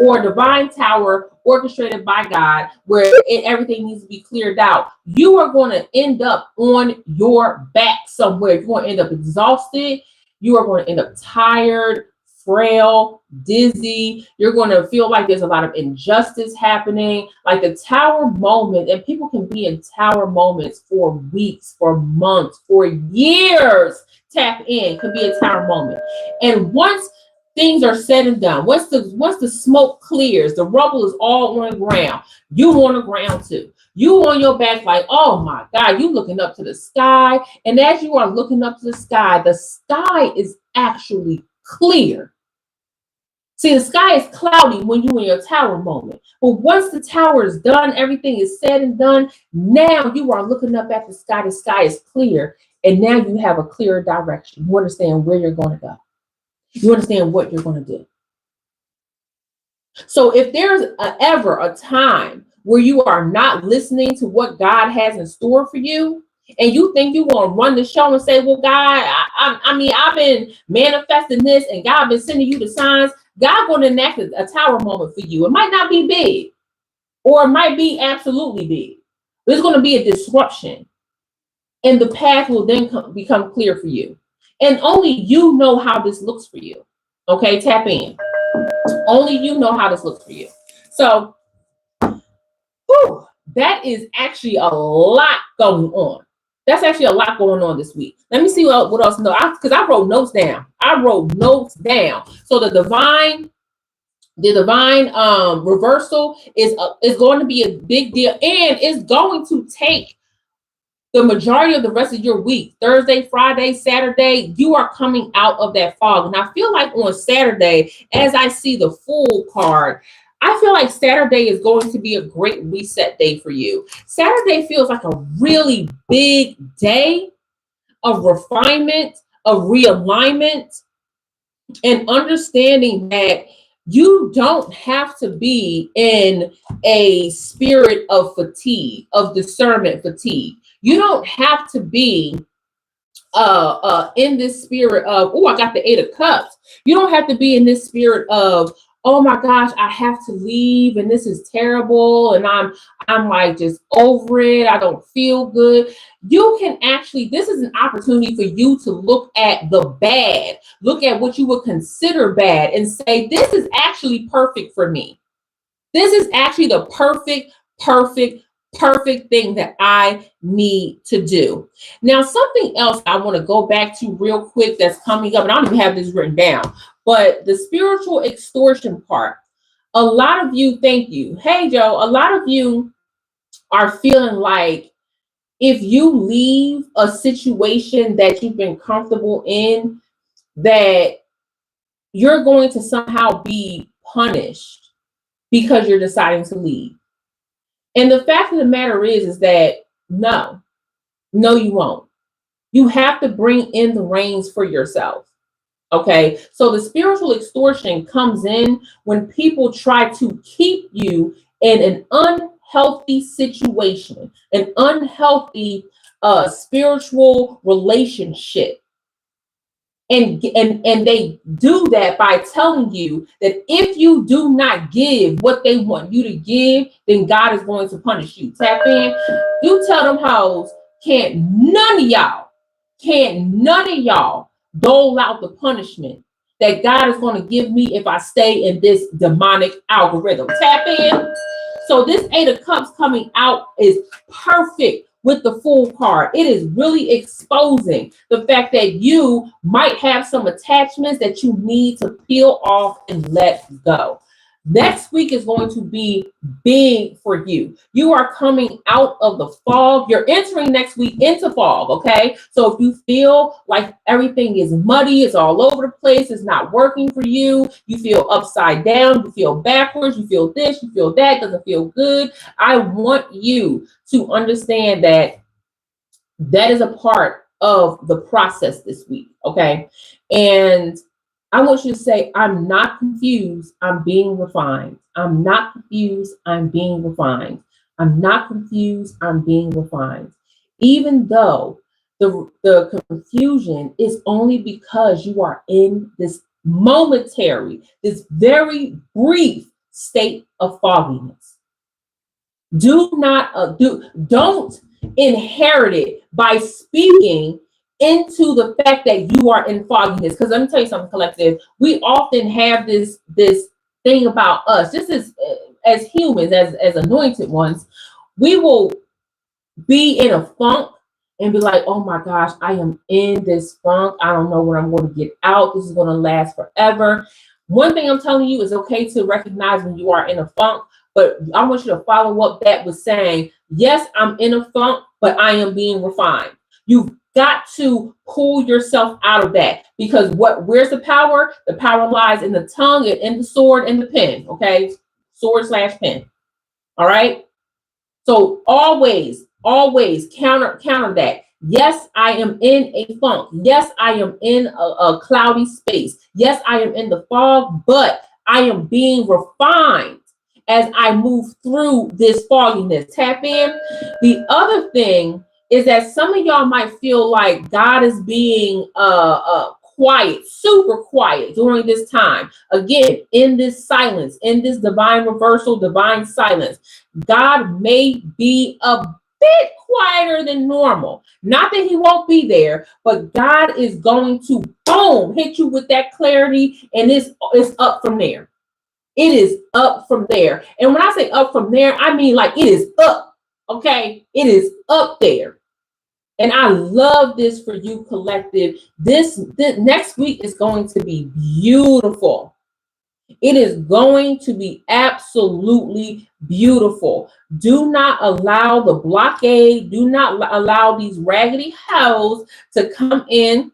or a divine tower orchestrated by God, where everything needs to be cleared out, you are going to end up on your back somewhere. You're going to end up exhausted. You are going to end up tired, frail, dizzy. You're going to feel like there's a lot of injustice happening, like the tower moment. And people can be in tower moments for weeks, for months, for years. Tap in, could be a tower moment. And once things are said and done, once the smoke clears, the rubble is all on the ground, you on the ground too. You on your back like, oh my God, you looking up to the sky. And as you are looking up to the sky is actually clear. See, the sky is cloudy when you in your tower moment. But once the tower is done, everything is said and done, now you are looking up at the sky is clear, and now you have a clearer direction. You understand where you're going to go. You understand what you're going to do. So if there's ever a time where you are not listening to what God has in store for you, and you think you want to run the show and say, well, God, I mean, I've been manifesting this and God been sending you the signs, God going to enact a tower moment for you. It might not be big, or it might be absolutely big. There's going to be a disruption, and the path will then become clear for you. And only you know how this looks for you. Okay, tap in. Only you know how this looks for you. So, that is actually a lot going on. That's actually a lot going on this week. Let me see what else. No, because I wrote notes down. So the divine reversal is going to be a big deal, and it's going to take the majority of the rest of your week. Thursday, Friday, Saturday, you are coming out of that fog. And I feel like on Saturday, as I see the full card, I feel like Saturday is going to be a great reset day for you. Saturday feels like a really big day of refinement, of realignment, and understanding that you don't have to be in a spirit of fatigue, of discernment fatigue. You don't have to be in this spirit of, oh, I got the 8 of Cups. You don't have to be in this spirit of, oh my gosh, I have to leave and this is terrible and I'm like just over it. I don't feel good. You can actually, this is an opportunity for you to look at the bad, look at what you would consider bad and say, this is actually perfect for me. This is actually the perfect thing that I need to do. Now, something else I want to go back to real quick that's coming up, and I don't even have this written down, but the spiritual extortion part. A lot of you, thank you. Hey, Joe, a lot of you are feeling like if you leave a situation that you've been comfortable in, that you're going to somehow be punished because you're deciding to leave. And the fact of the matter is that no, you won't. You have to bring in the reins for yourself. Okay. So the spiritual extortion comes in when people try to keep you in an unhealthy situation, an unhealthy spiritual relationship. And they do that by telling you that if you do not give what they want you to give, then God is going to punish you. Tap in. You tell them hoes, can't none of y'all dole out the punishment that God is going to give me if I stay in this demonic algorithm. Tap in. So this 8 of Cups coming out is perfect with the full card. It is really exposing the fact that you might have some attachments that you need to peel off and let go. Next week is going to be big for you. You are coming out of the fog. You're entering next week into fog, okay? So if you feel like everything is muddy, it's all over the place, it's not working for you, you feel upside down, you feel backwards, you feel this, you feel that, doesn't feel good, I want you to understand that that is a part of the process this week, okay? And I want you to say, I'm not confused, I'm being refined. I'm not confused, I'm being refined. I'm not confused, I'm being refined. Even though the confusion is only because you are in this momentary, this very brief state of fogginess. Don't inherit it by speaking into the fact that you are in fogginess. Because let me tell you something, collective. We often have this thing about us. This is as humans, as anointed ones, we will be in a funk and be like, oh my gosh, I am in this funk. I don't know when I'm going to get out. This is going to last forever. One thing I'm telling you is okay to recognize when you are in a funk, but I want you to follow up that with saying, yes, I'm in a funk, but I am being refined. You've got to pull yourself out of that, because where's the power? The power lies in the tongue and in the sword and the pen. Okay, sword/pen. All right. So always counter that. Yes, I am in a funk. Yes, I am in a cloudy space. Yes, I am in the fog, but I am being refined as I move through this fogginess. Tap in. The other thing is that some of y'all might feel like God is being quiet, super quiet during this time. Again, in this silence, in this divine reversal, divine silence, God may be a bit quieter than normal. Not that he won't be there, but God is going to, boom, hit you with that clarity, and it's up from there. It is up from there. And when I say up from there, I mean like it is up. Okay? It is up there. And I love this for you, collective. This next week is going to be beautiful. It is going to be absolutely beautiful. Do not allow the blockade, do not allow these raggedy howls to come in.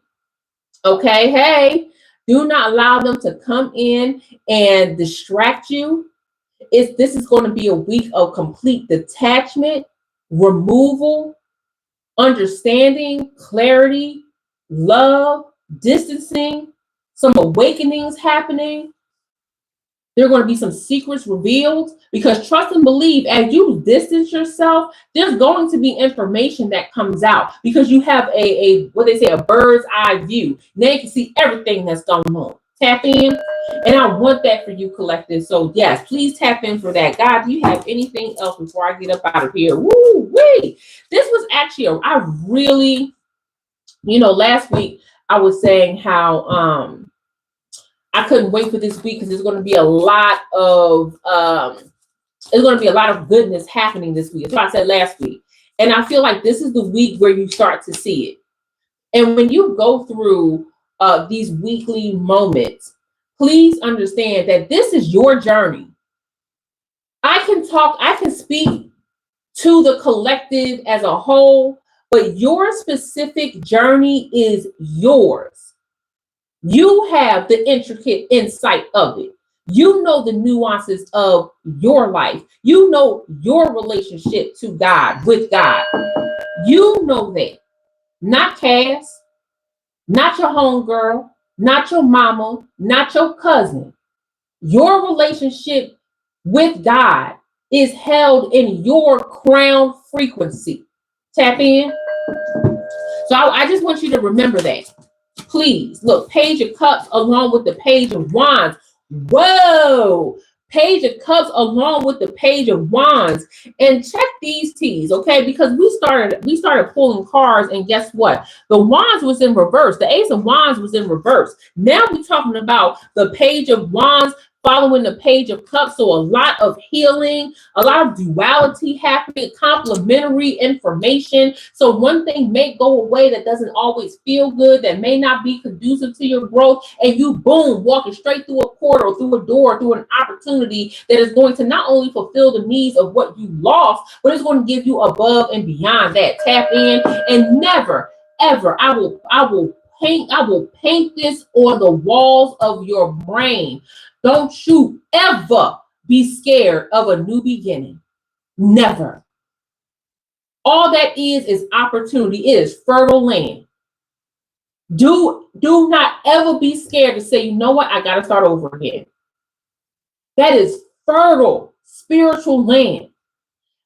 Okay, hey, do not allow them to come in and distract you. This is going to be a week of complete detachment, removal, understanding, clarity, love, distancing, some awakenings happening. There are going to be some secrets revealed, because trust and believe, as you distance yourself, there's going to be information that comes out, because you have a what they say, a bird's eye view. Now you can see everything that's going on. Tap in. And I want that for you, collective. So yes, please tap in for that. God, do you have anything else before I get up out of here? Woo wee. This was actually I really, last week I was saying how I couldn't wait for this week, because there's going to be a lot of goodness happening this week. That's what I said last week. And I feel like this is the week where you start to see it. And when you go through these weekly moments, please understand that this is your journey. I can speak to the collective as a whole, but your specific journey is yours. You have the intricate insight of it. You know the nuances of your life. You know your relationship to God, with God. You know that. Not Cass, not your homegirl, not your mama, not your cousin. Your relationship with God is held in your crown frequency. Tap in. So I just want you to remember that. Please look, Page of Cups along with the Page of Wands. Whoa, Page of Cups along with the Page of Wands. And check these T's, okay? Because we started pulling cards, and guess what? The Wands was in reverse. The Ace of Wands was in reverse. Now we're talking about the Page of Wands following the Page of Cups. So a lot of healing, a lot of duality happening, complementary information. So one thing may go away that doesn't always feel good, that may not be conducive to your growth, and you, boom, walking straight through a portal, through a door, through an opportunity that is going to not only fulfill the needs of what you lost, but it's going to give you above and beyond that. Tap in. And never, ever, I will paint this on the walls of your brain. Don't you ever be scared of a new beginning. Never. All that is opportunity. It is fertile land. Do not ever be scared to say, you know what, I got to start over again. That is fertile spiritual land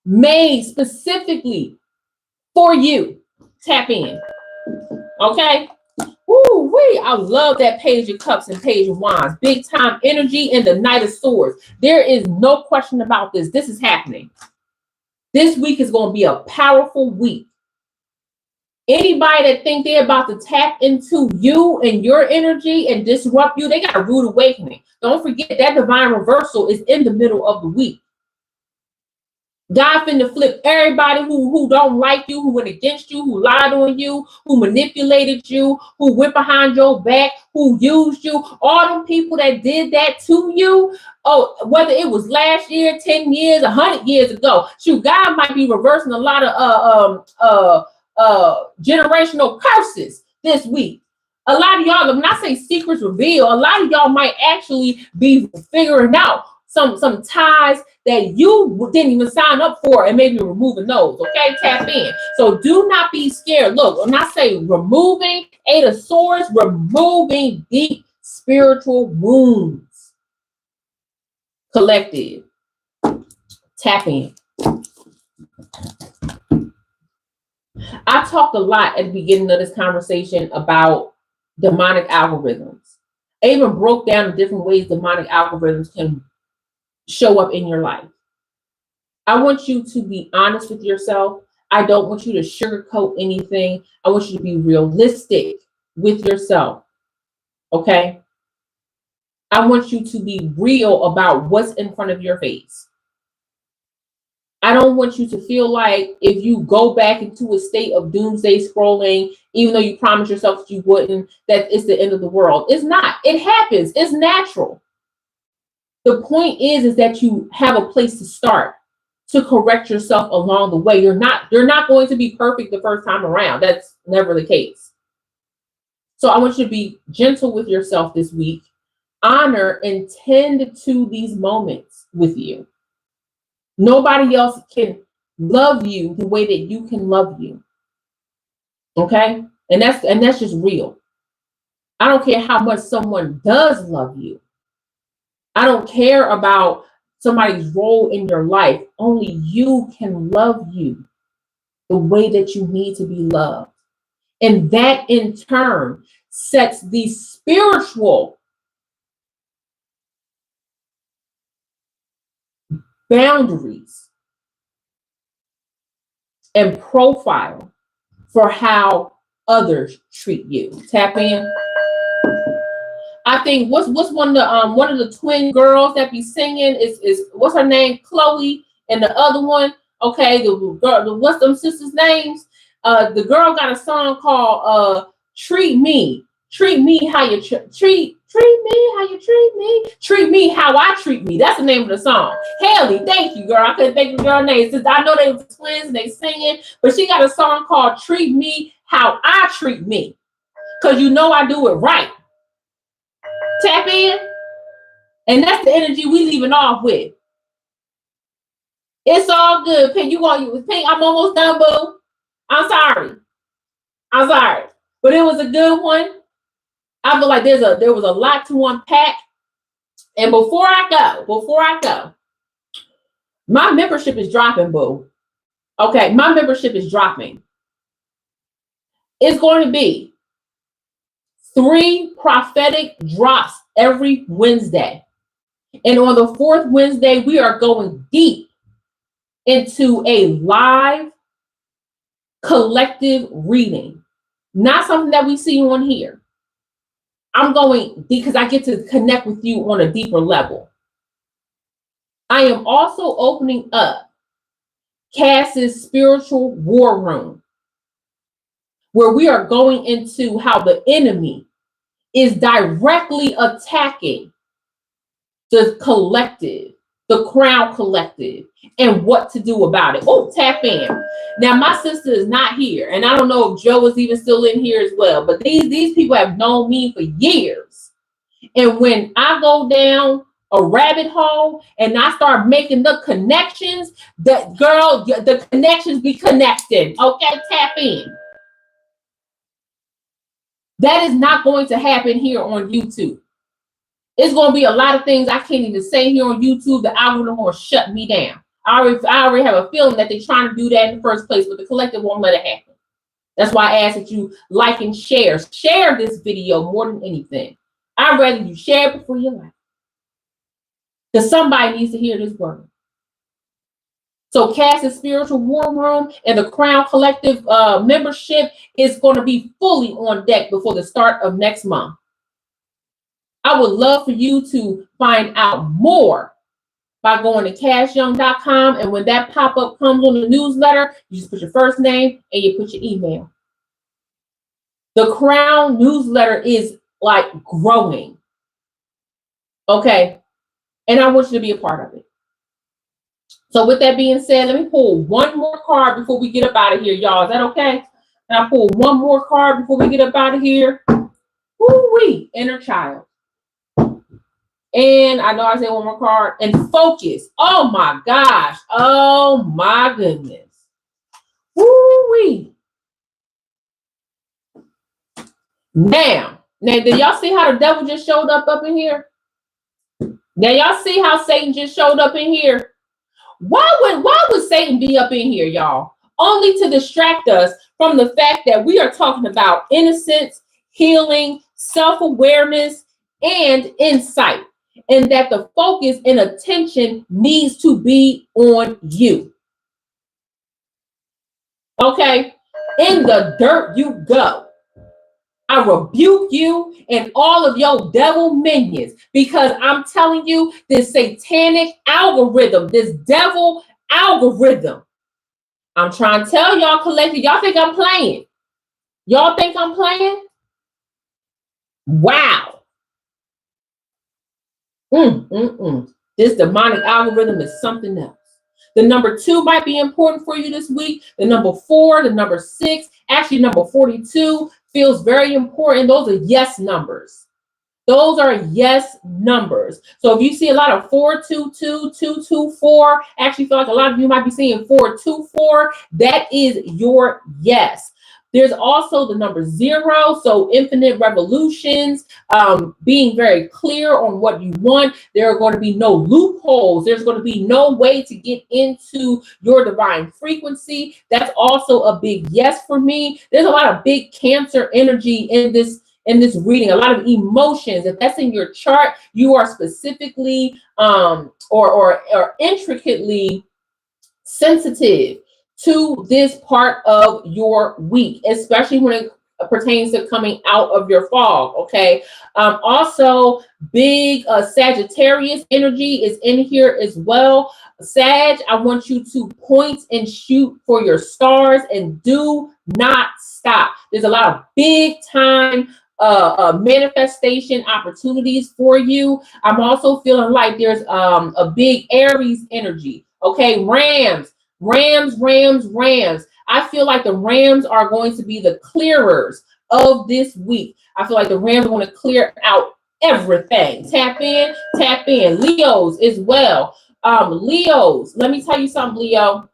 made specifically for you. Tap in. Okay? Woo-wee. I love that Page of Cups and Page of Wands. Big time energy and the Knight of Swords. There is no question about this. This is happening. This week is going to be a powerful week. Anybody that think they're about to tap into you and your energy and disrupt you, they got a rude awakening. Don't forget that divine reversal is in the middle of the week. God finna flip everybody who don't like you, who went against you, who lied on you, who manipulated you, who went behind your back, who used you. All them people that did that to you. Oh, whether it was last year, 10 years, 100 years ago. Shoot, God might be reversing a lot of generational curses this week. A lot of y'all, when I say secrets revealed, a lot of y'all might actually be figuring out some ties that you didn't even sign up for, and maybe removing those. Okay, tap in. So do not be scared. Look, when I say removing, Eight of Swords, removing deep spiritual wounds. Collective. Tap in. I talked a lot at the beginning of this conversation about demonic algorithms. I even broke down the different ways demonic algorithms can show up in your life. I want you to be honest with yourself. I don't want you to sugarcoat anything. I want you to be realistic with yourself. Okay? I want you to be real about what's in front of your face. I don't want you to feel like if you go back into a state of doomsday scrolling, even though you promised yourself that you wouldn't, that it's the end of the world. It's not. It happens. It's natural. The point is that you have a place to start to correct yourself along the way. You're not going to be perfect the first time around. That's never the case. So I want you to be gentle with yourself this week. Honor and tend to these moments with you. Nobody else can love you the way that you can love you. Okay? And that's just real. I don't care how much someone does love you. I don't care about somebody's role in your life. Only you can love you the way that you need to be loved. And that in turn sets the spiritual boundaries and profile for how others treat you. Tap in. I think what's one of the twin girls that be singing is what's her name? Chloe, and the other one, okay, the girl, what's them sisters' names? The girl got a song called Treat Me How You Treat Me How You Treat Me. Treat Me How I Treat Me. That's the name of the song. Haley, thank you, girl. I couldn't think of the girl name. Since I know they were twins and they singing, but she got a song called Treat Me How I Treat Me. Cause you know I do it right. Tap in. And that's the energy we leaving off with. It's all good, Pink. Pink, I'm almost done, boo. I'm sorry. But it was a good one. I feel like there was a lot to unpack. And before I go, my membership is dropping, boo. Okay, my membership is dropping. It's going to be 3 prophetic drops every Wednesday. And on the 4th Wednesday, we are going deep into a live collective reading. Not something that we see on here. I'm going because I get to connect with you on a deeper level. I am also opening up Cass's spiritual war room, where we are going into how the enemy is directly attacking the collective, the crown collective, and what to do about it. Oh, tap in. Now, my sister is not here, and I don't know if Joe is even still in here as well, but these people have known me for years. And when I go down a rabbit hole and I start making the connections, that girl, the connections be connected. Okay, tap in. That is not going to happen here on YouTube. It's going to be a lot of things I can't even say here on YouTube. The algorithm will shut me down. I already have a feeling that they're trying to do that in the first place, but the collective won't let it happen. That's why I ask that you like and share. Share this video more than anything. I'd rather you share it before you like. Because somebody needs to hear this word. So Cass's spiritual war room and the Crown Collective membership is going to be fully on deck before the start of next month. I would love for you to find out more by going to cashyoung.com. And when that pop-up comes on the newsletter, you just put your first name and you put your email. The Crown newsletter is like growing. Okay. And I want you to be a part of it. So with that being said, let me pull one more card before we get up out of here, y'all. Is that okay? And I pull one more card before we get up out of here. Woo-wee, inner child. And I know I said one more card. And focus. Oh my gosh. Oh my goodness. Woo-wee. Now, did y'all see how the devil just showed up in here? Now y'all see how Satan just showed up in here? Why would Satan be up in here, y'all? Only to distract us from the fact that we are talking about innocence, healing, self-awareness, and insight. And that the focus and attention needs to be on you. Okay? In the dirt you go. I rebuke you and all of your devil minions, because I'm telling you, this satanic algorithm, this devil algorithm, I'm trying to tell y'all collectively, y'all think I'm playing? Y'all think I'm playing? Wow. This demonic algorithm is something else. The number 2 might be important for you this week. The number 4, the number 6, actually number 42 feels very important. Those are yes numbers. Those are yes numbers. So if you see a lot of 422, 224, actually feel like a lot of you might be seeing 424, that is your yes. There's also the number 0, so infinite revolutions, being very clear on what you want. There are going to be no loopholes. There's going to be no way to get into your divine frequency. That's also a big yes for me. There's a lot of big Cancer energy in this reading, a lot of emotions. If that's in your chart, you are specifically or intricately sensitive to this part of your week, especially when it pertains to coming out of your fog. Okay. Also, big Sagittarius energy is in here as well. Sag, I want you to point and shoot for your stars and do not stop. There's a lot of big time manifestation opportunities for you. I'm also feeling like there's a big Aries energy. Okay, Rams. I feel like the Rams are going to be the clearers of this week. I feel like the Rams are going to clear out everything. Tap in. Leos as well. Leos, let me tell you something, Leo.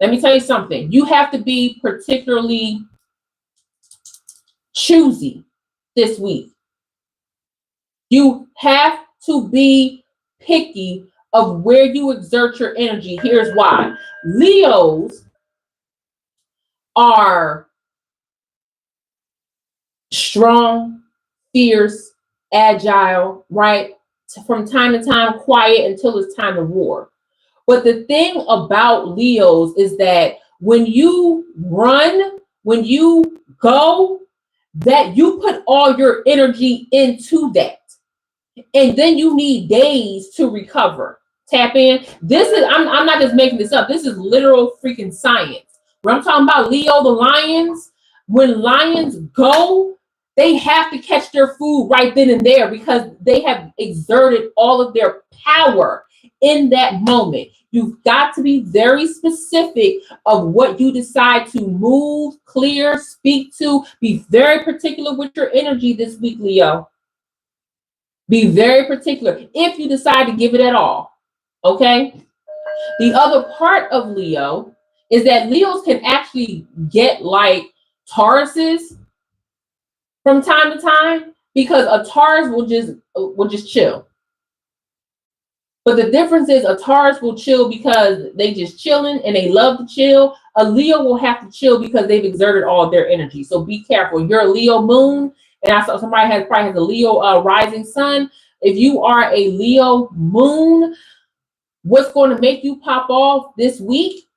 Let me tell you something. You have to be particularly choosy this week. You have to be picky of where you exert your energy. Here's why. Leos are strong, fierce, agile, right? From time to time, quiet until it's time to roar. But the thing about Leos is that when you run, when you go, that you put all your energy into that. And then you need days to recover. Tap in. This is, I'm not just making this up. This is literal freaking science. When I'm talking about Leo, the lions, when lions go, they have to catch their food right then and there because they have exerted all of their power in that moment. You've got to be very specific of what you decide to move, clear, speak to. Be very particular with your energy this week, Leo. Be very particular if you decide to give it at all. Okay. The other part of Leo is that Leos can actually get like Tauruses from time to time, because a Taurus will just chill. But the difference is a Taurus will chill because they just chilling and they love to chill. A Leo will have to chill because they've exerted all of their energy. So be careful. You're a Leo moon, and I saw somebody probably has a Leo rising sun. If you are a Leo moon, what's going to make you pop off this week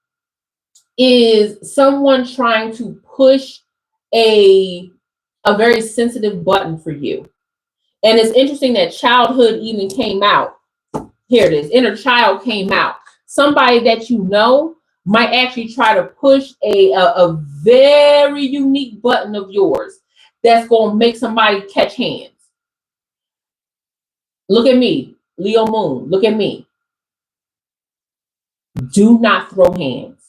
is someone trying to push a very sensitive button for you. And it's interesting that childhood even came out Here it is. Inner child came out. Somebody that you know might actually try to push a very unique button of yours that's going to make somebody catch hands. Look at me, Leo Moon. Look at me. Do not throw hands.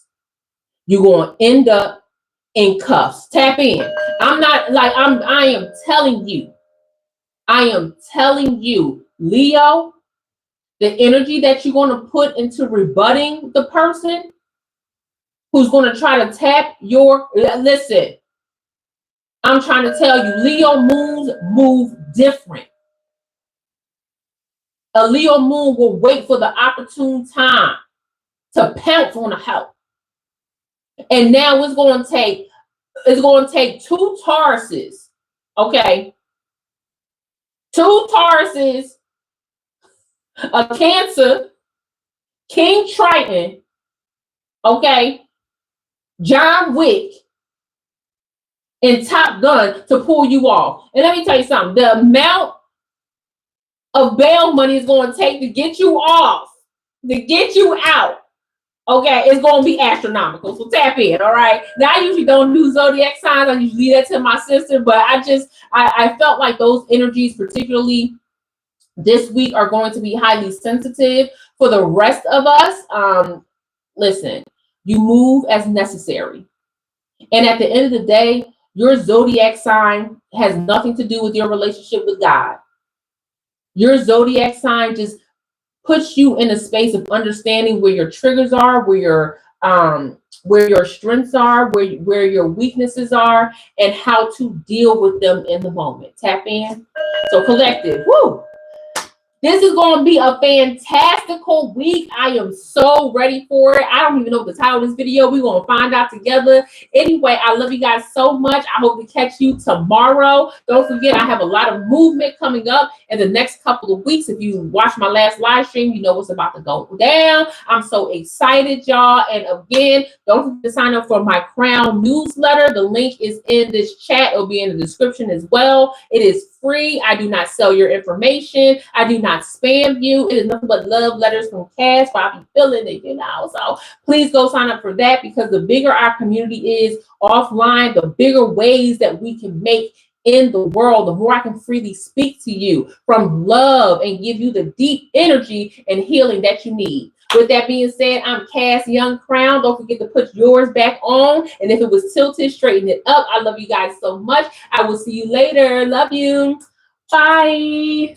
You're going to end up in cuffs. Tap in. I'm not like I am telling you. I am telling you, Leo, the energy that you're going to put into rebutting the person who's going to try to tap your, listen, I'm trying to tell you, Leo moons move different. A Leo moon will wait for the opportune time to pounce on a help. And now it's going to take two Tauruses, okay? Two Tauruses, a Cancer, King Triton, okay, John Wick, and Top Gun to pull you off. And let me tell you something, the amount of bail money is going to take to get you off, to get you out, okay, it's going to be astronomical. So tap in, all right? Now, I usually don't do zodiac signs. I usually leave that to my sister, but I felt like those energies, particularly this week, are going to be highly sensitive. For the rest of us, listen, you move as necessary. And at the end of the day, your zodiac sign has nothing to do with your relationship with God. Your zodiac sign just puts you in a space of understanding where your triggers are, where your strengths are, where your weaknesses are, and how to deal with them in the moment. Tap in. So collective, woo! This is going to be a fantastical week. I am so ready for it. I don't even know the title of this video. We're going to find out together. Anyway, I love you guys so much. I hope to catch you tomorrow. Don't forget, I have a lot of movement coming up in the next couple of weeks. If you watch my last live stream, you know what's about to go down. I'm so excited, y'all. And again, don't forget to sign up for my Crown newsletter. The link is in this chat. It'll be in the description as well. It is free. I do not sell your information. I do not spam you. It is nothing but love letters from Cass. I be feeling it, you know. So please go sign up for that, because the bigger our community is offline, the bigger ways that we can make in the world, the more I can freely speak to you from love and give you the deep energy and healing that you need. With that being said, I'm Cass Young Crown. Don't forget to put yours back on. And if it was tilted, straighten it up. I love you guys so much. I will see you later. Love you. Bye.